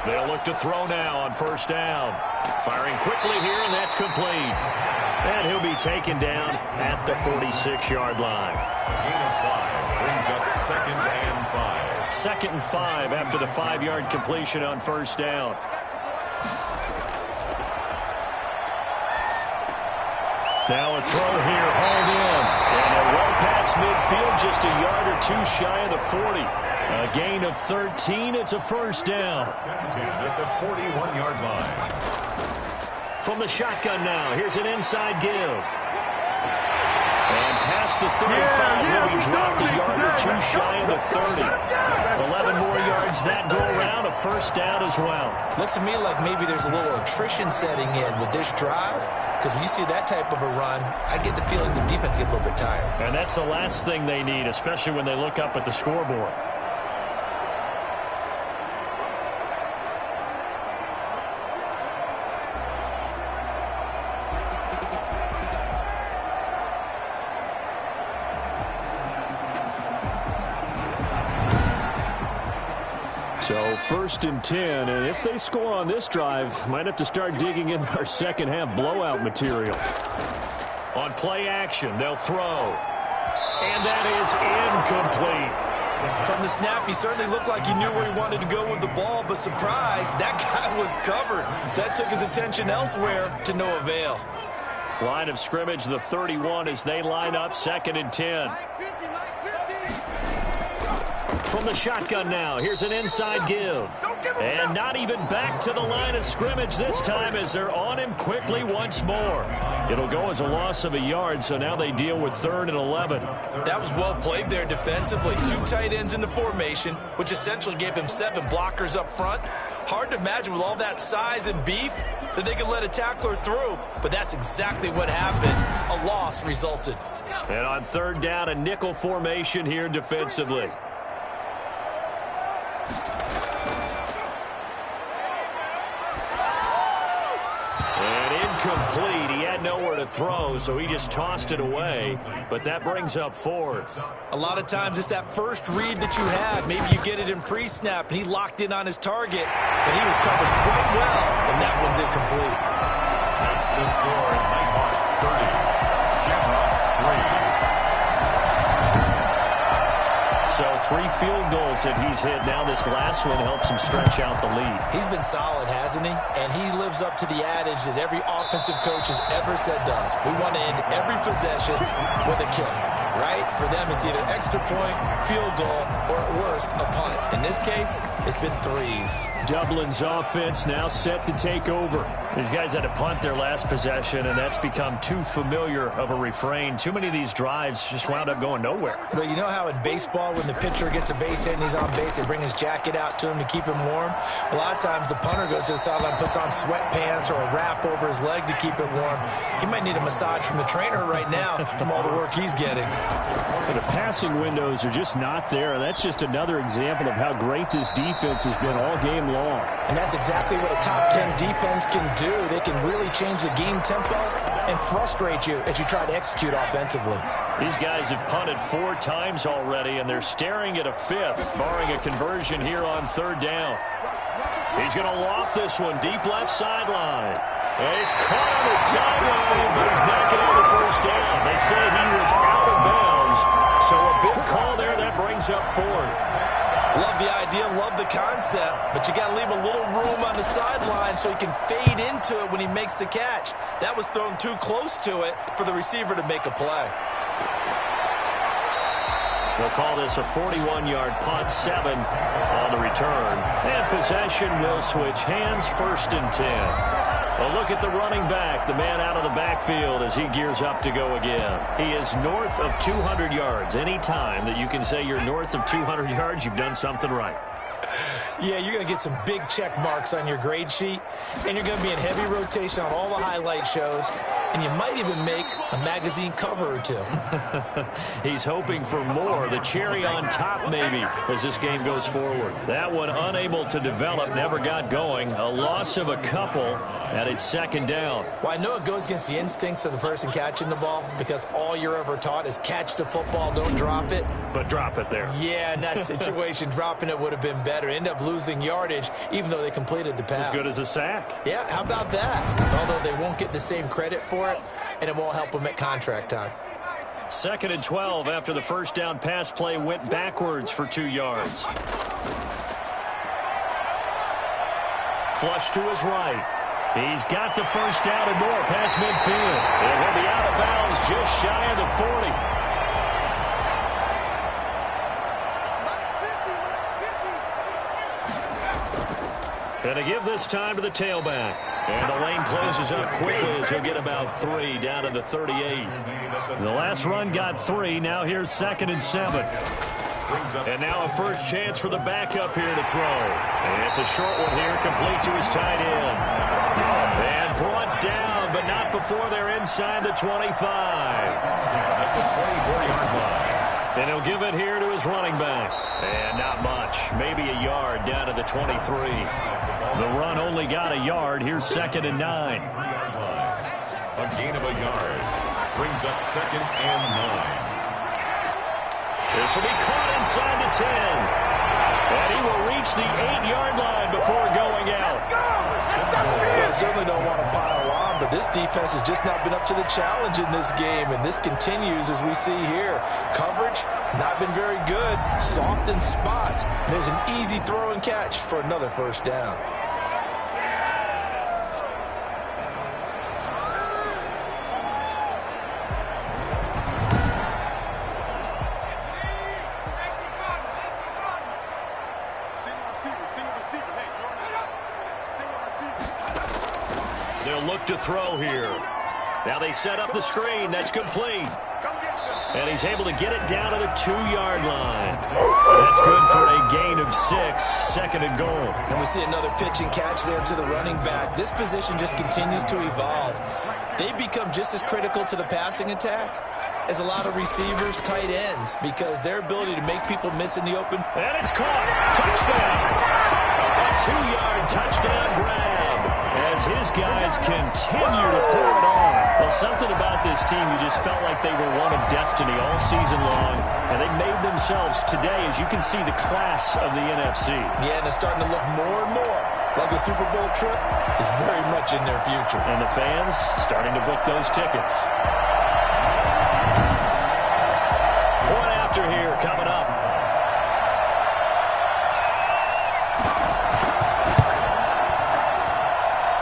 They'll look to throw now on first down. Firing quickly here, and that's complete. And he'll be taken down at the 46-yard line. Gain of 5 brings up 2nd and 5. 2nd and 5 after the 5-yard completion on first down. Now a throw here, hauled in. And a well past midfield, just a yard or 2 shy of the 40. A gain of 13, it's a first down. At the 41-yard line. From the shotgun now, here's an inside give. And past the 35, will be dropped a yard or 2 shy of the 30. 11 more yards that go around, a first down as well. Looks to me like maybe there's a little attrition setting in with this drive, because when you see that type of a run, I get the feeling the defense gets a little bit tired. And that's the last thing they need, especially when they look up at the scoreboard. So 1st and 10, and if they score on this drive, might have to start digging in our second half blowout material. On play action, they'll throw. And that is incomplete. From the snap, he certainly looked like he knew where he wanted to go with the ball, but surprise, that guy was covered. So that took his attention elsewhere to no avail. Line of scrimmage, the 31 as they line up, 2nd and 10. From the shotgun now, here's an inside give. And not even back to the line of scrimmage this time as they're on him quickly once more. It'll go as a loss of a yard, so now they deal with 3rd and 11. That was well played there defensively. 2 tight ends in the formation, which essentially gave them 7 blockers up front. Hard to imagine with all that size and beef that they could let a tackler through, but that's exactly what happened. A loss resulted. And on 3rd down, a nickel formation here defensively. Complete. He had nowhere to throw, so he just tossed it away. But that brings up 4th. A lot of times it's that first read that you have. Maybe you get it in pre-snap, and he locked in on his target, but he was covered quite well, and that one's incomplete. That's the score. Nighthawks 30, Shamrocks 3. So 3 field goals that he's hit. Now this last one helps him stretch out the lead. He's been solid, hasn't he? And he lives up to the adage that every offensive coach has ever said to us. We want to end every possession with a kick, right? For them, it's either extra point, field goal, or at worst, a punt. In this case, it's been 3s. Dublin's offense now set to take over. These guys had to punt their last possession, and that's become too familiar of a refrain. Too many of these drives just wound up going nowhere. But you know how in baseball, when the pitcher gets a base hit and he's on base, they bring his jacket out to him to keep him warm? A lot of times the punter goes to the sideline, puts on sweatpants or a wrap over his leg to keep it warm. He might need a massage from the trainer right now from all the work he's getting. But the passing windows are just not there. That's just another example of how great this defense has been all game long. And that's exactly what a top 10 defense can do. They can really change the game tempo and frustrate you as you try to execute offensively. These guys have punted 4 times already, and they're staring at a 5th, barring a conversion here on 3rd down. He's going to loft this one deep left sideline. And he's caught on the sideline, but he's not going to get the first down. They say he was out of bounds, so a big call there. That brings up 4th. Love the idea, love the concept, but you got to leave a little room on the sideline so he can fade into it when he makes the catch. That was thrown too close to it for the receiver to make a play. They'll call this a 41-yard punt, 7 on the return. And possession will switch hands, 1st and 10. A look at the running back, the man out of the backfield as he gears up to go again. He is north of 200 yards. Any time that you can say you're north of 200 yards, you've done something right. Yeah, you're going to get some big check marks on your grade sheet, and you're going to be in heavy rotation on all the highlight shows, and you might even make a magazine cover or 2. He's hoping for more, the cherry on top maybe, as this game goes forward. That one unable to develop, never got going. A loss of a couple, and it's 2nd down. Well, I know it goes against the instincts of the person catching the ball because all you're ever taught is catch the football, don't drop it. But drop it there. Yeah, in that situation, dropping it would have been better. End up losing yardage, even though they completed the pass. As good as a sack. Yeah, how about that? Although they won't get the same credit for it, and it won't help them at contract time. 2nd and 12 after the first down pass play went backwards for 2 yards. Flush to his right. He's got the first down and more past midfield. And he'll be out of bounds just shy of the 40. And to give this time to the tailback. And the lane closes up quickly as he'll get about 3 down to the 38. The last run got 3. Now here's 2nd and 7. And now a first chance for the backup here to throw. And it's a short one here, complete to his tight end. And brought down, but not before they're inside the 25. At the 24-yard line. And he'll give it here to his running back. And not much. Maybe a yard down to the 23. The run only got a yard. Here's 2nd and 9. A gain of a yard. Brings up 2nd and 9. This will be caught inside the 10. And he will reach the 8-yard line before going out. Well, certainly don't want to pile on, but but this defense has just not been up to the challenge in this game, and this continues as we see here. Coverage, not been very good. Soft in spots. There's an easy throw and catch for another first down. They'll look to throw here. Now they set up the screen. That's complete. And he's able to get it down to the 2-yard line. That's good for a gain of 6, second and goal. And we see another pitch and catch there to the running back. This position just continues to evolve. They become just as critical to the passing attack as a lot of receivers, tight ends, because their ability to make people miss in the open. And it's caught. Touchdown. A 2-yard touchdown grab as his guys continue to pour it on. Well, something about this team, you just felt like they were one of destiny all season long, and they made themselves today, as you can see, the class of the NFC. Yeah, and it's starting to look more and more like a Super Bowl trip is very much in their future. And the fans starting to book those tickets. Point after here coming up.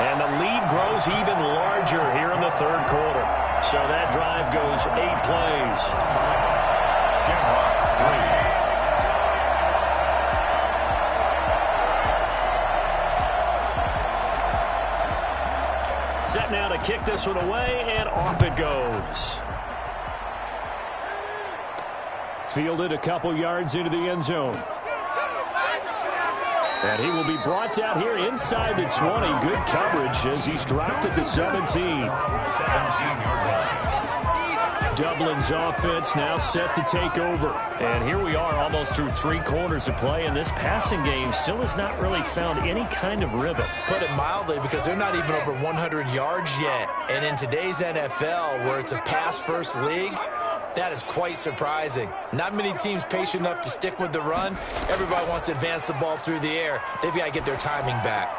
And the lead grows even larger here in the third quarter. So that drive goes 8 plays. Shamrocks 3. Set now to kick this one away, and off it goes. Fielded a couple yards into the end zone. And he will be brought down here inside the 20. Good coverage as he's dropped at the 17. Dublin's offense now set to take over. And here we are almost through 3 quarters of play, and this passing game still has not really found any kind of rhythm. Put it mildly, because they're not even over 100 yards yet. And in today's NFL, where it's a pass-first league, that is quite surprising. Not many teams patient enough to stick with the run. Everybody wants to advance the ball through the air. They've got to get their timing back.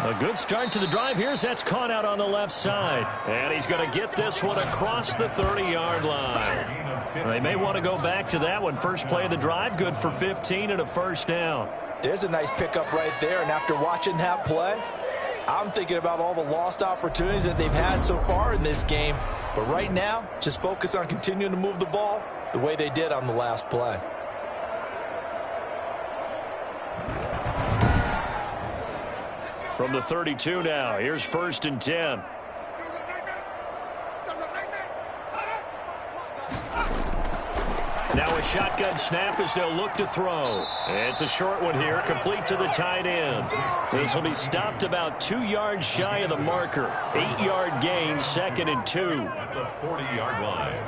A good start to the drive here as that's caught out on the left side. And he's going to get this one across the 30-yard line. They may want to go back to that one. First play of the drive, good for 15 and a first down. There's a nice pickup right there, and after watching that play, I'm thinking about all the lost opportunities that they've had so far in this game. But right now, just focus on continuing to move the ball the way they did on the last play. From the 32 now, here's 1st and 10. Now a shotgun snap as they'll look to throw. It's a short one here, complete to the tight end. This will be stopped about 2 yards shy of the marker. 8-yard gain, 2nd and 2. At the 40-yard line.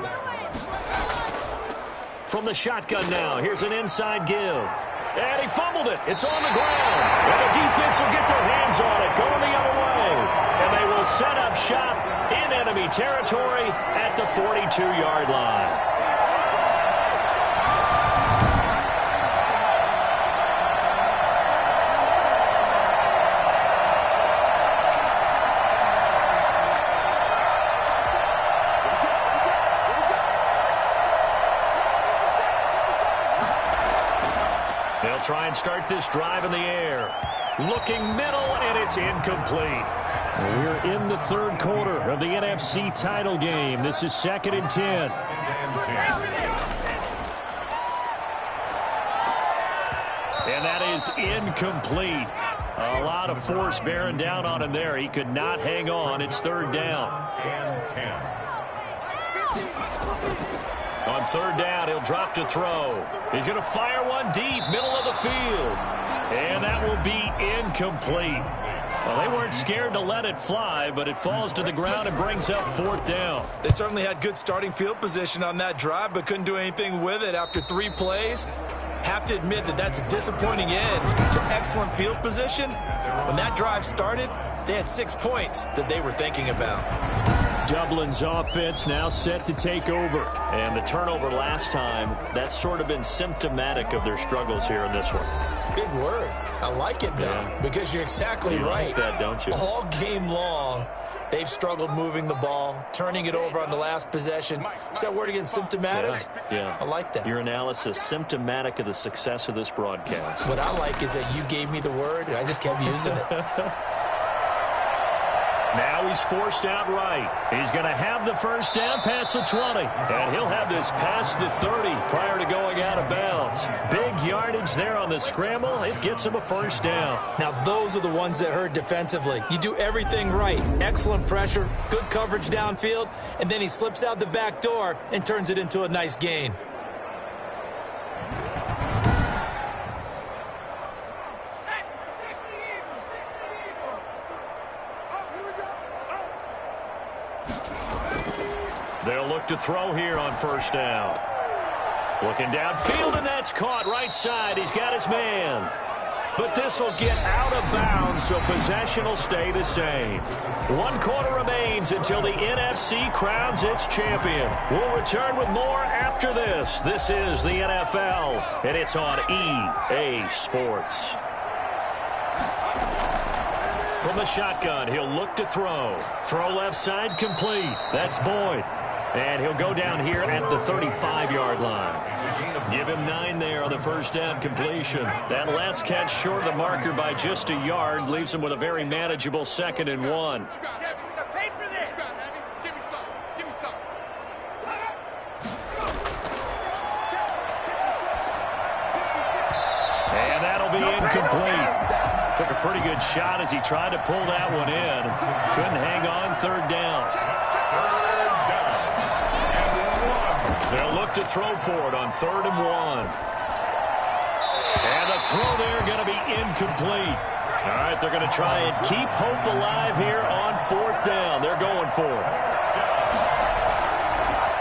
From the shotgun now, here's an inside give. And he fumbled it. It's on the ground. And the defense will get their hands on it, going the other way. And they will set up shop in enemy territory at the 42-yard line. They'll try and start this drive in the air. Looking middle, and it's incomplete. We're in the third quarter of the NFC title game. This is 2nd and 10. And that is incomplete. A lot of force bearing down on him there. He could not hang on. It's 3rd down. On 3rd down, he'll drop to throw. He's going to fire one deep, middle of the field. And that will be incomplete. Well, they weren't scared to let it fly, but it falls to the ground and brings up 4th down. They certainly had good starting field position on that drive, but couldn't do anything with it after 3 plays. Have to admit that that's a disappointing end to excellent field position. When that drive started, they had 6 points that they were thinking about. Dublin's offense now set to take over. And the turnover last time, that's sort of been symptomatic of their struggles here in this one. Big word. I like it, though, because you're exactly right. You like that, don't you? All game long, they've struggled moving the ball, turning it over on the last possession. Is that word again, symptomatic? Yeah. I like that. Your analysis, symptomatic of the success of this broadcast. What I like is that you gave me the word, and I just kept using it. Now he's forced out right. He's going to have the first down past the 20. And he'll have this past the 30 prior to going out of bounds. Big yardage there on the scramble. It gets him a first down. Now, those are the ones that hurt defensively. You do everything right. Excellent pressure, good coverage downfield, and then he slips out the back door and turns it into a nice gain. They'll look to throw here on first down. Looking downfield, and that's caught right side. He's got his man. But this will get out of bounds, so possession will stay the same. 1 quarter remains until the NFC crowns its champion. We'll return with more after this. This is the NFL, and it's on EA Sports. From the shotgun, he'll look to throw. Throw left side complete. That's Boyd. And he'll go down here at the 35-yard line. Give him 9 there on the first down completion. That last catch short of the marker by just a yard leaves him with a very manageable 2nd and 1. And that'll be incomplete. Took a pretty good shot as he tried to pull that one in. Couldn't hang on, 3rd down. They'll look to throw for it on 3rd and 1. And the throw there going to be incomplete. All right, they're going to try and keep hope alive here on 4th down. They're going for it.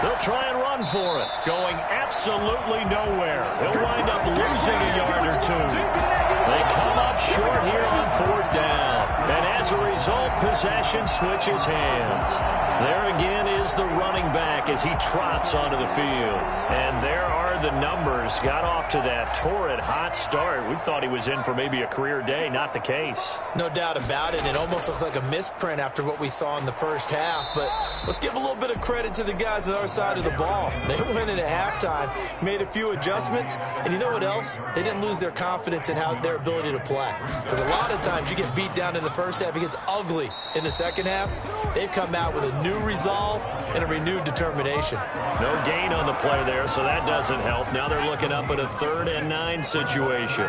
They'll try and run for it. Going absolutely nowhere. He'll wind up losing a yard or 2. They come up short here on 4th down. And as a result, possession switches hands. There again is the running back as he trots onto the field. And there are the numbers. Got off to that torrid hot start. We thought he was in for maybe a career day. Not the case. No doubt about it. It almost looks like a misprint after what we saw in the first half. But let's give a little bit of credit to the guys on our side of the ball. They went in at halftime, made a few adjustments, and you know what else? They didn't lose their confidence in their ability to play. Because a lot of times you get beat down in the first half, it gets ugly in the second half. They've come out with a new resolve and a renewed determination. No gain on the play there, so that doesn't help. Now they're looking up at a 3rd and 9 situation.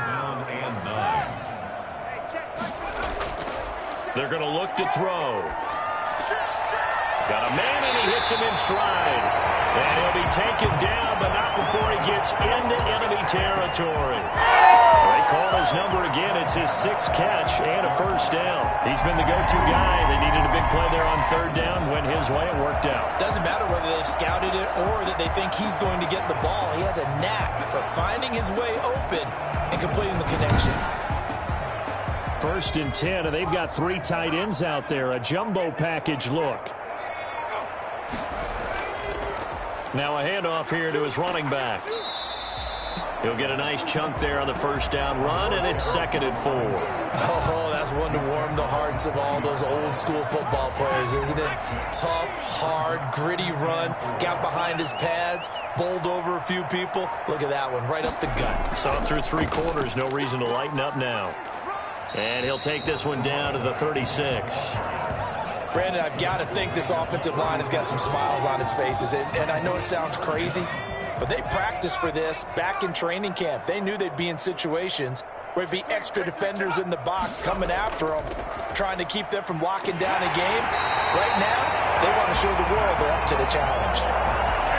They're going to look to throw. Got a man, and he hits him in stride. And he'll be taken down, but not before he gets into enemy territory. They call his number again. It's his 6th catch and a first down. He's been the go-to guy. They needed a big play there on 3rd down. Went his way. It worked out. Doesn't matter whether they've scouted it or that they think he's going to get the ball. He has a knack for finding his way open and completing the connection. 1st and 10, and they've got 3 tight ends out there. A jumbo package look. Now a handoff here to his running back. He'll get a nice chunk there on the first down run, and it's 2nd and 4. Oh, that's one to warm the hearts of all those old school football players, isn't it? Tough, hard, gritty run, got behind his pads, bowled over a few people. Look at that one, right up the gut. Saw it through 3 quarters, no reason to lighten up now. And he'll take this one down to the 36. Brandon, I've got to think this offensive line has got some smiles on its faces. And I know it sounds crazy, but they practiced for this back in training camp. They knew they'd be in situations where it'd be extra defenders in the box coming after them, trying to keep them from locking down a game. Right now, they want to show the world they're up to the challenge.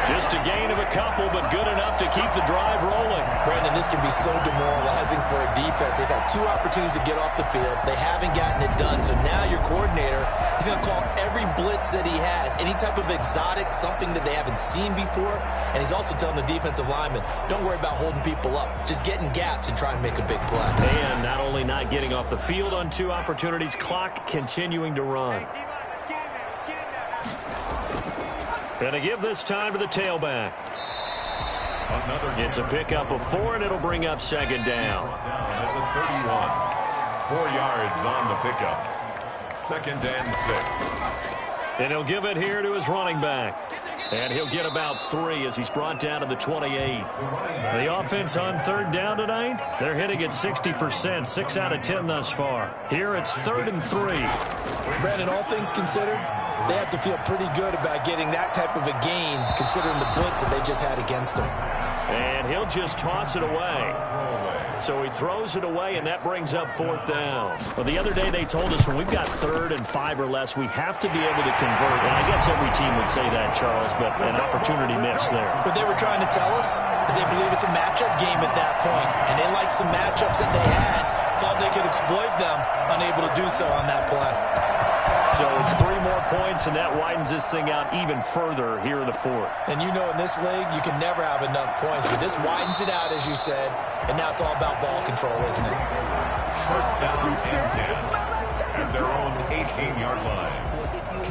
Just a gain of a couple, but good enough to keep the drive rolling. Brandon, this can be so demoralizing for a defense. They've had 2 opportunities to get off the field. They haven't gotten it done. So now your coordinator, he's going to call every blitz that he has, any type of exotic, something that they haven't seen before. And he's also telling the defensive linemen, don't worry about holding people up. Just get in gaps and try and make a big play. And not only not getting off the field on 2 opportunities, clock continuing to run. Gonna give this time to the tailback. It's a pickup of 4, and it'll bring up 2nd down. 31. 4 yards on the pickup. 2nd and 6. And he'll give it here to his running back. And he'll get about 3 as he's brought down to the 28. The offense on 3rd down tonight, they're hitting at 60%, 6 out of 10 thus far. Here it's 3rd and 3. Brandon, all things considered, they have to feel pretty good about getting that type of a gain, considering the blitz that they just had against them. And he'll just toss it away. So he throws it away, and that brings up 4th down. Well, the other day they told us when we've got 3rd and 5 or less, we have to be able to convert. And I guess every team would say that, Charles, but an opportunity missed there. What they were trying to tell us is they believe it's a matchup game at that point, and they liked some matchups that they had, thought they could exploit them, unable to do so on that play. So it's 3 more points, and that widens this thing out even further here in the 4th. And you know in this league, you can never have enough points, but this widens it out, as you said, and now it's all about ball control, isn't it? 1st down and 10 at their own 18-yard line.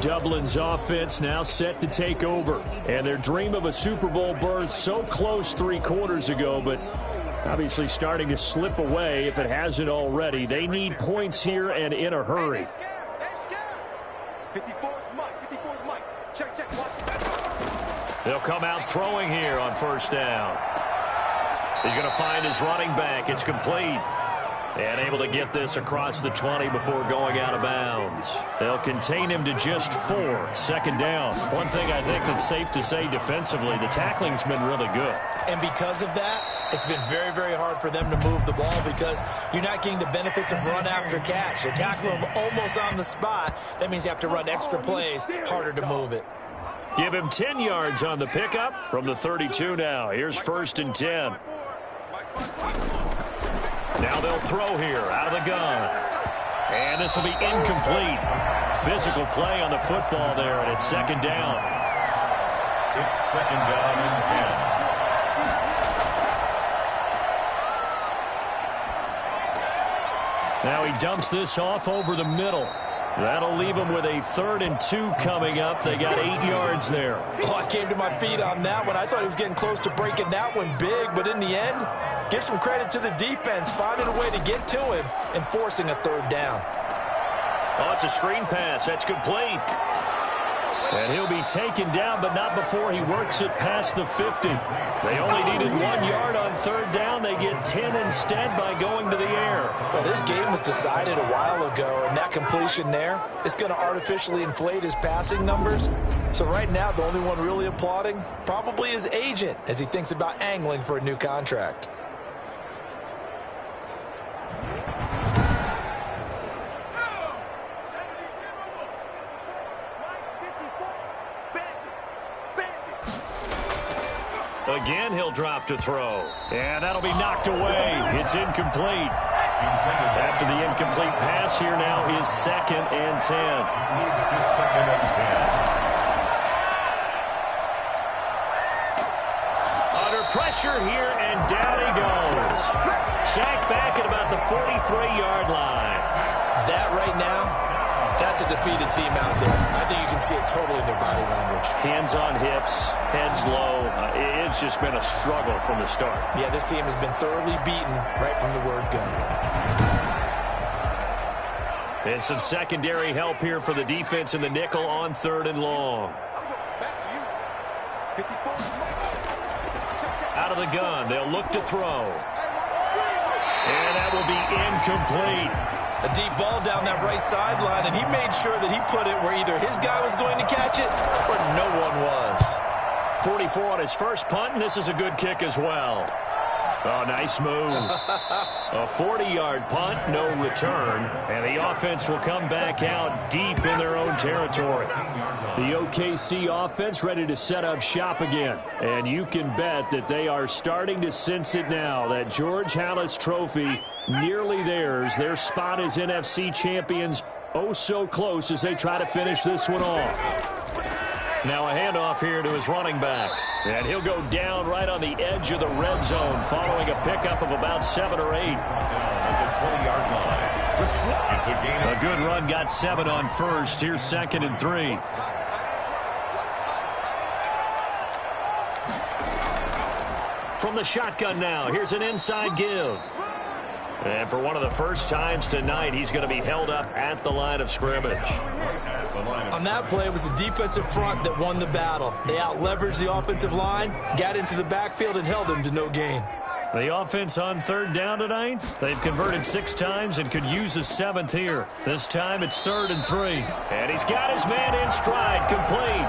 Dublin's offense now set to take over, and their dream of a Super Bowl berth so close 3 quarters ago, but obviously starting to slip away if it hasn't already. They need points here and in a hurry. 54's Mike. 54's Mike. Check. They'll come out throwing here on 1st down. He's going to find his running back. It's complete. And able to get this across the 20 before going out of bounds. They'll contain him to just 4. 2nd down. One thing I think that's safe to say defensively, the tackling's been really good. And because of that, it's been very, very hard for them to move the ball because you're not getting the benefits of run after catch. They tackle him almost on the spot. That means you have to run extra plays, harder to move it. Give him 10 yards on the pickup from the 32 now. Here's 1st and 10. Now they'll throw here out of the gun. And this will be incomplete. Physical play on the football there, and it's 2nd down. It's 2nd down and 10. Now he dumps this off over the middle. That'll leave him with a 3rd and 2 coming up. They got 8 yards there. Oh, I came to my feet on that one. I thought he was getting close to breaking that one big, but in the end, give some credit to the defense, finding a way to get to him and forcing a 3rd down. Oh, it's a screen pass. That's complete. And he'll be taken down, but not before he works it past the 50. They only needed 1 yard on 3rd down. They get 10 instead by going to the air. Well, this game was decided a while ago, and that completion there is going to artificially inflate his passing numbers. So right now, the only one really applauding probably his agent as he thinks about angling for a new contract. Again, he'll drop to throw. And that'll be knocked away. It's incomplete. After the incomplete pass, here now is 2nd and 10. Moves to 2nd and 10. Under pressure here, and down he goes. Sacked back at about the 43-yard line. That right now, that's a defeated team out there. I think you can see it totally in their body language. Hands on hips, heads low. It's just been a struggle from the start. Yeah, this team has been thoroughly beaten right from the word go. And some secondary help here for the defense in the nickel on 3rd and long. Out of the gun, they'll look to throw. And that will be incomplete. A deep ball down that right sideline, and he made sure that he put it where either his guy was going to catch it or no one was. 44 on his first punt, and this is a good kick as well. Oh, nice move. A 40-yard punt, no return, and the offense will come back out deep in their own territory. The OKC offense ready to set up shop again, and you can bet that they are starting to sense it now. That George Halas trophy nearly theirs. Their spot as NFC champions oh so close as they try to finish this one off. Now a handoff here to his running back. And he'll go down right on the edge of the red zone following a pickup of about 7 or 8. A good run, got 7 on first. Here's 2nd and 3. From the shotgun now, here's an inside give. And for one of the first times tonight, he's going to be held up at the line of scrimmage. On that play, it was the defensive front that won the battle. They out-leveraged the offensive line, got into the backfield, and held him to no gain. The offense on third down tonight, they've converted 6 times and could use a 7th here. This time it's 3rd and 3. And he's got his man in stride, complete.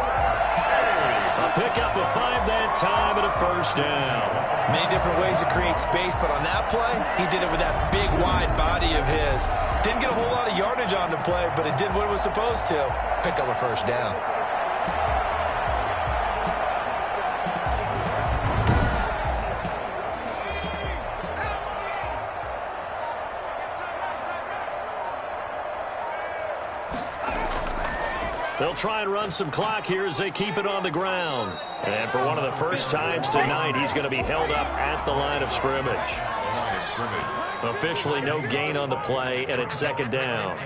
A pickup of 5 that time and a first down. Many different ways to create space, but on that play, he did it with that big, wide body of his. Didn't get a whole lot of yardage on the play, but it did what it was supposed to. Pick up a first down. They'll try and run some clock here as they keep it on the ground. And for one of the first times tonight, he's going to be held up at the line of scrimmage. Officially no gain on the play, and it's 2nd down.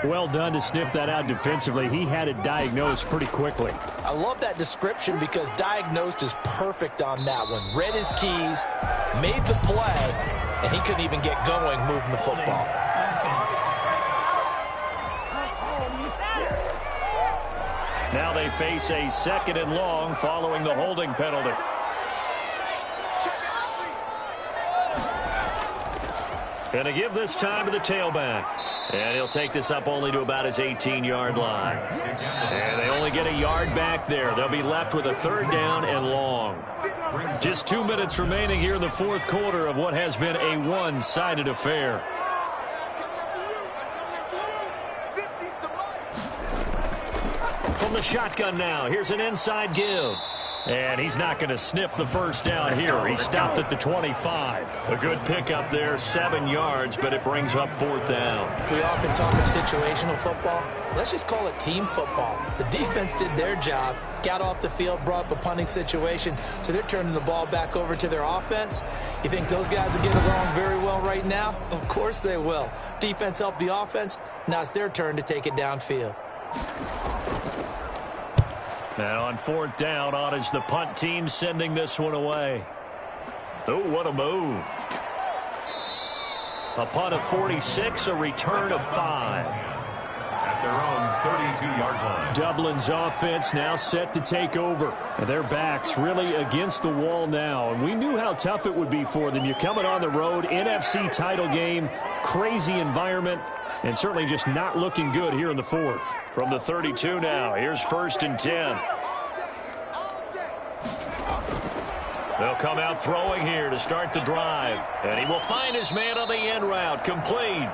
Well done to sniff that out defensively. He had it diagnosed pretty quickly. I love that description because diagnosed is perfect on that one. Read his keys, made the play, and he couldn't even get going moving the football. Now they face a 2nd and long following the holding penalty. Going to give this time to the tailback. And he'll take this up only to about his 18-yard line. And they only get a yard back there. They'll be left with a 3rd down and long. Just 2 minutes remaining here in the 4th quarter of what has been a one-sided affair. From the shotgun now, here's an inside give. And he's not going to sniff the first down here. He stopped at the 25. A good pickup there, 7 yards, but it brings up 4th down. We often talk of situational football. Let's just call it team football. The defense did their job, got off the field, brought up a punting situation, so they're turning the ball back over to their offense. You think those guys will get along very well right now? Of course they will. Defense helped the offense. Now it's their turn to take it downfield. Now on 4th down, on is the punt team sending this one away. Oh, what a move. A punt of 46, a return of 5. At their own 32-yard line. Dublin's offense now set to take over. And their backs really against the wall now. And we knew how tough it would be for them. You're coming on the road, NFC title game, crazy environment. And certainly just not looking good here in the 4th. From the 32 now, here's 1st and 10. They'll come out throwing here to start the drive. And he will find his man on the end route, complete.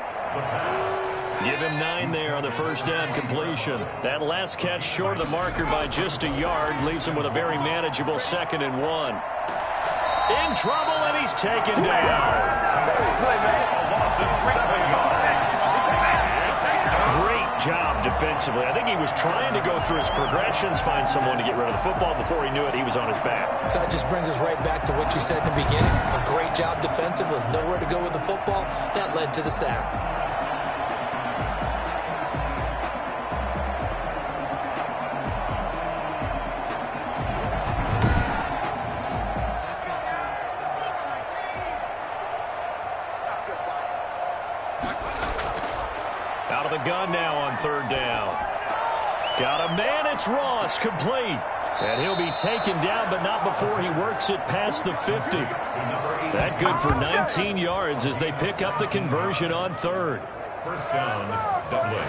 Give him 9 there on the first down completion. That last catch short of the marker by just a yard leaves him with a very manageable 2nd and 1. In trouble, and he's taken down. A loss of 7 yards. Great job defensively. I think he was trying to go through his progressions, find someone to get rid of the football. Before he knew it, he was on his back. So that just brings us right back to what you said in the beginning. A great job defensively. Nowhere to go with the football. That led to the sack. Out of the gun now on 3rd down. Got a man, it's Ross, complete. And he'll be taken down, but not before he works it past the 50. That good for 19 yards as they pick up the conversion on 3rd. First down, Dublin.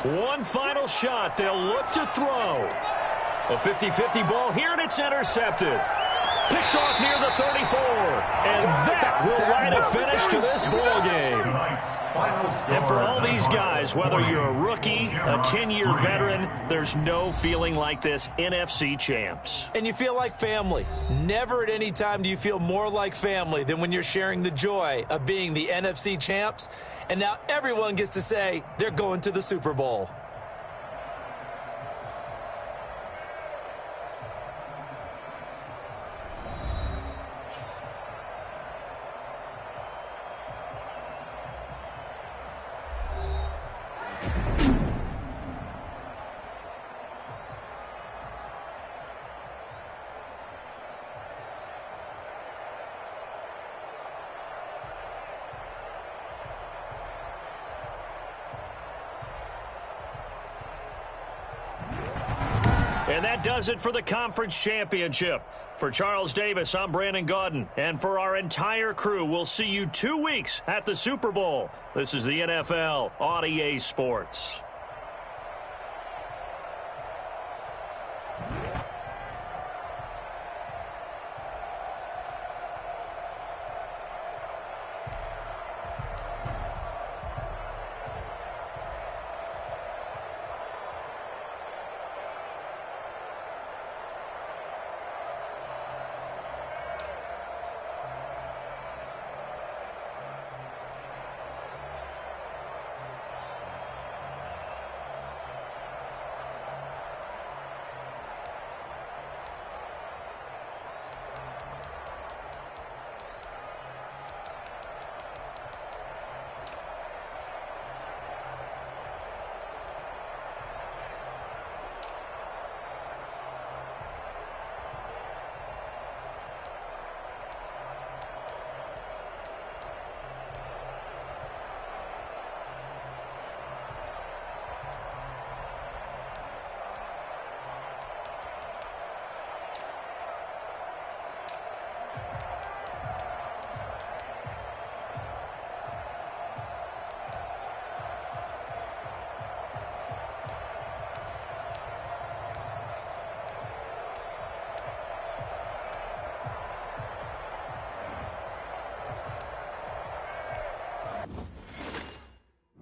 One final shot. They'll look to throw. A 50-50 ball here, and it's intercepted. Picked off near the 34. And that will write a finish to this ball game. And for all these guys, whether you're a rookie, a 10-year veteran, there's no feeling like this NFC champs. And you feel like family. Never at any time do you feel more like family than when you're sharing the joy of being the NFC champs. And now everyone gets to say they're going to the Super Bowl. And that does it for the conference championship. For Charles Davis, I'm Brandon Gaudin. And for our entire crew, we'll see you 2 weeks at the Super Bowl. This is the NFL on EA Sports.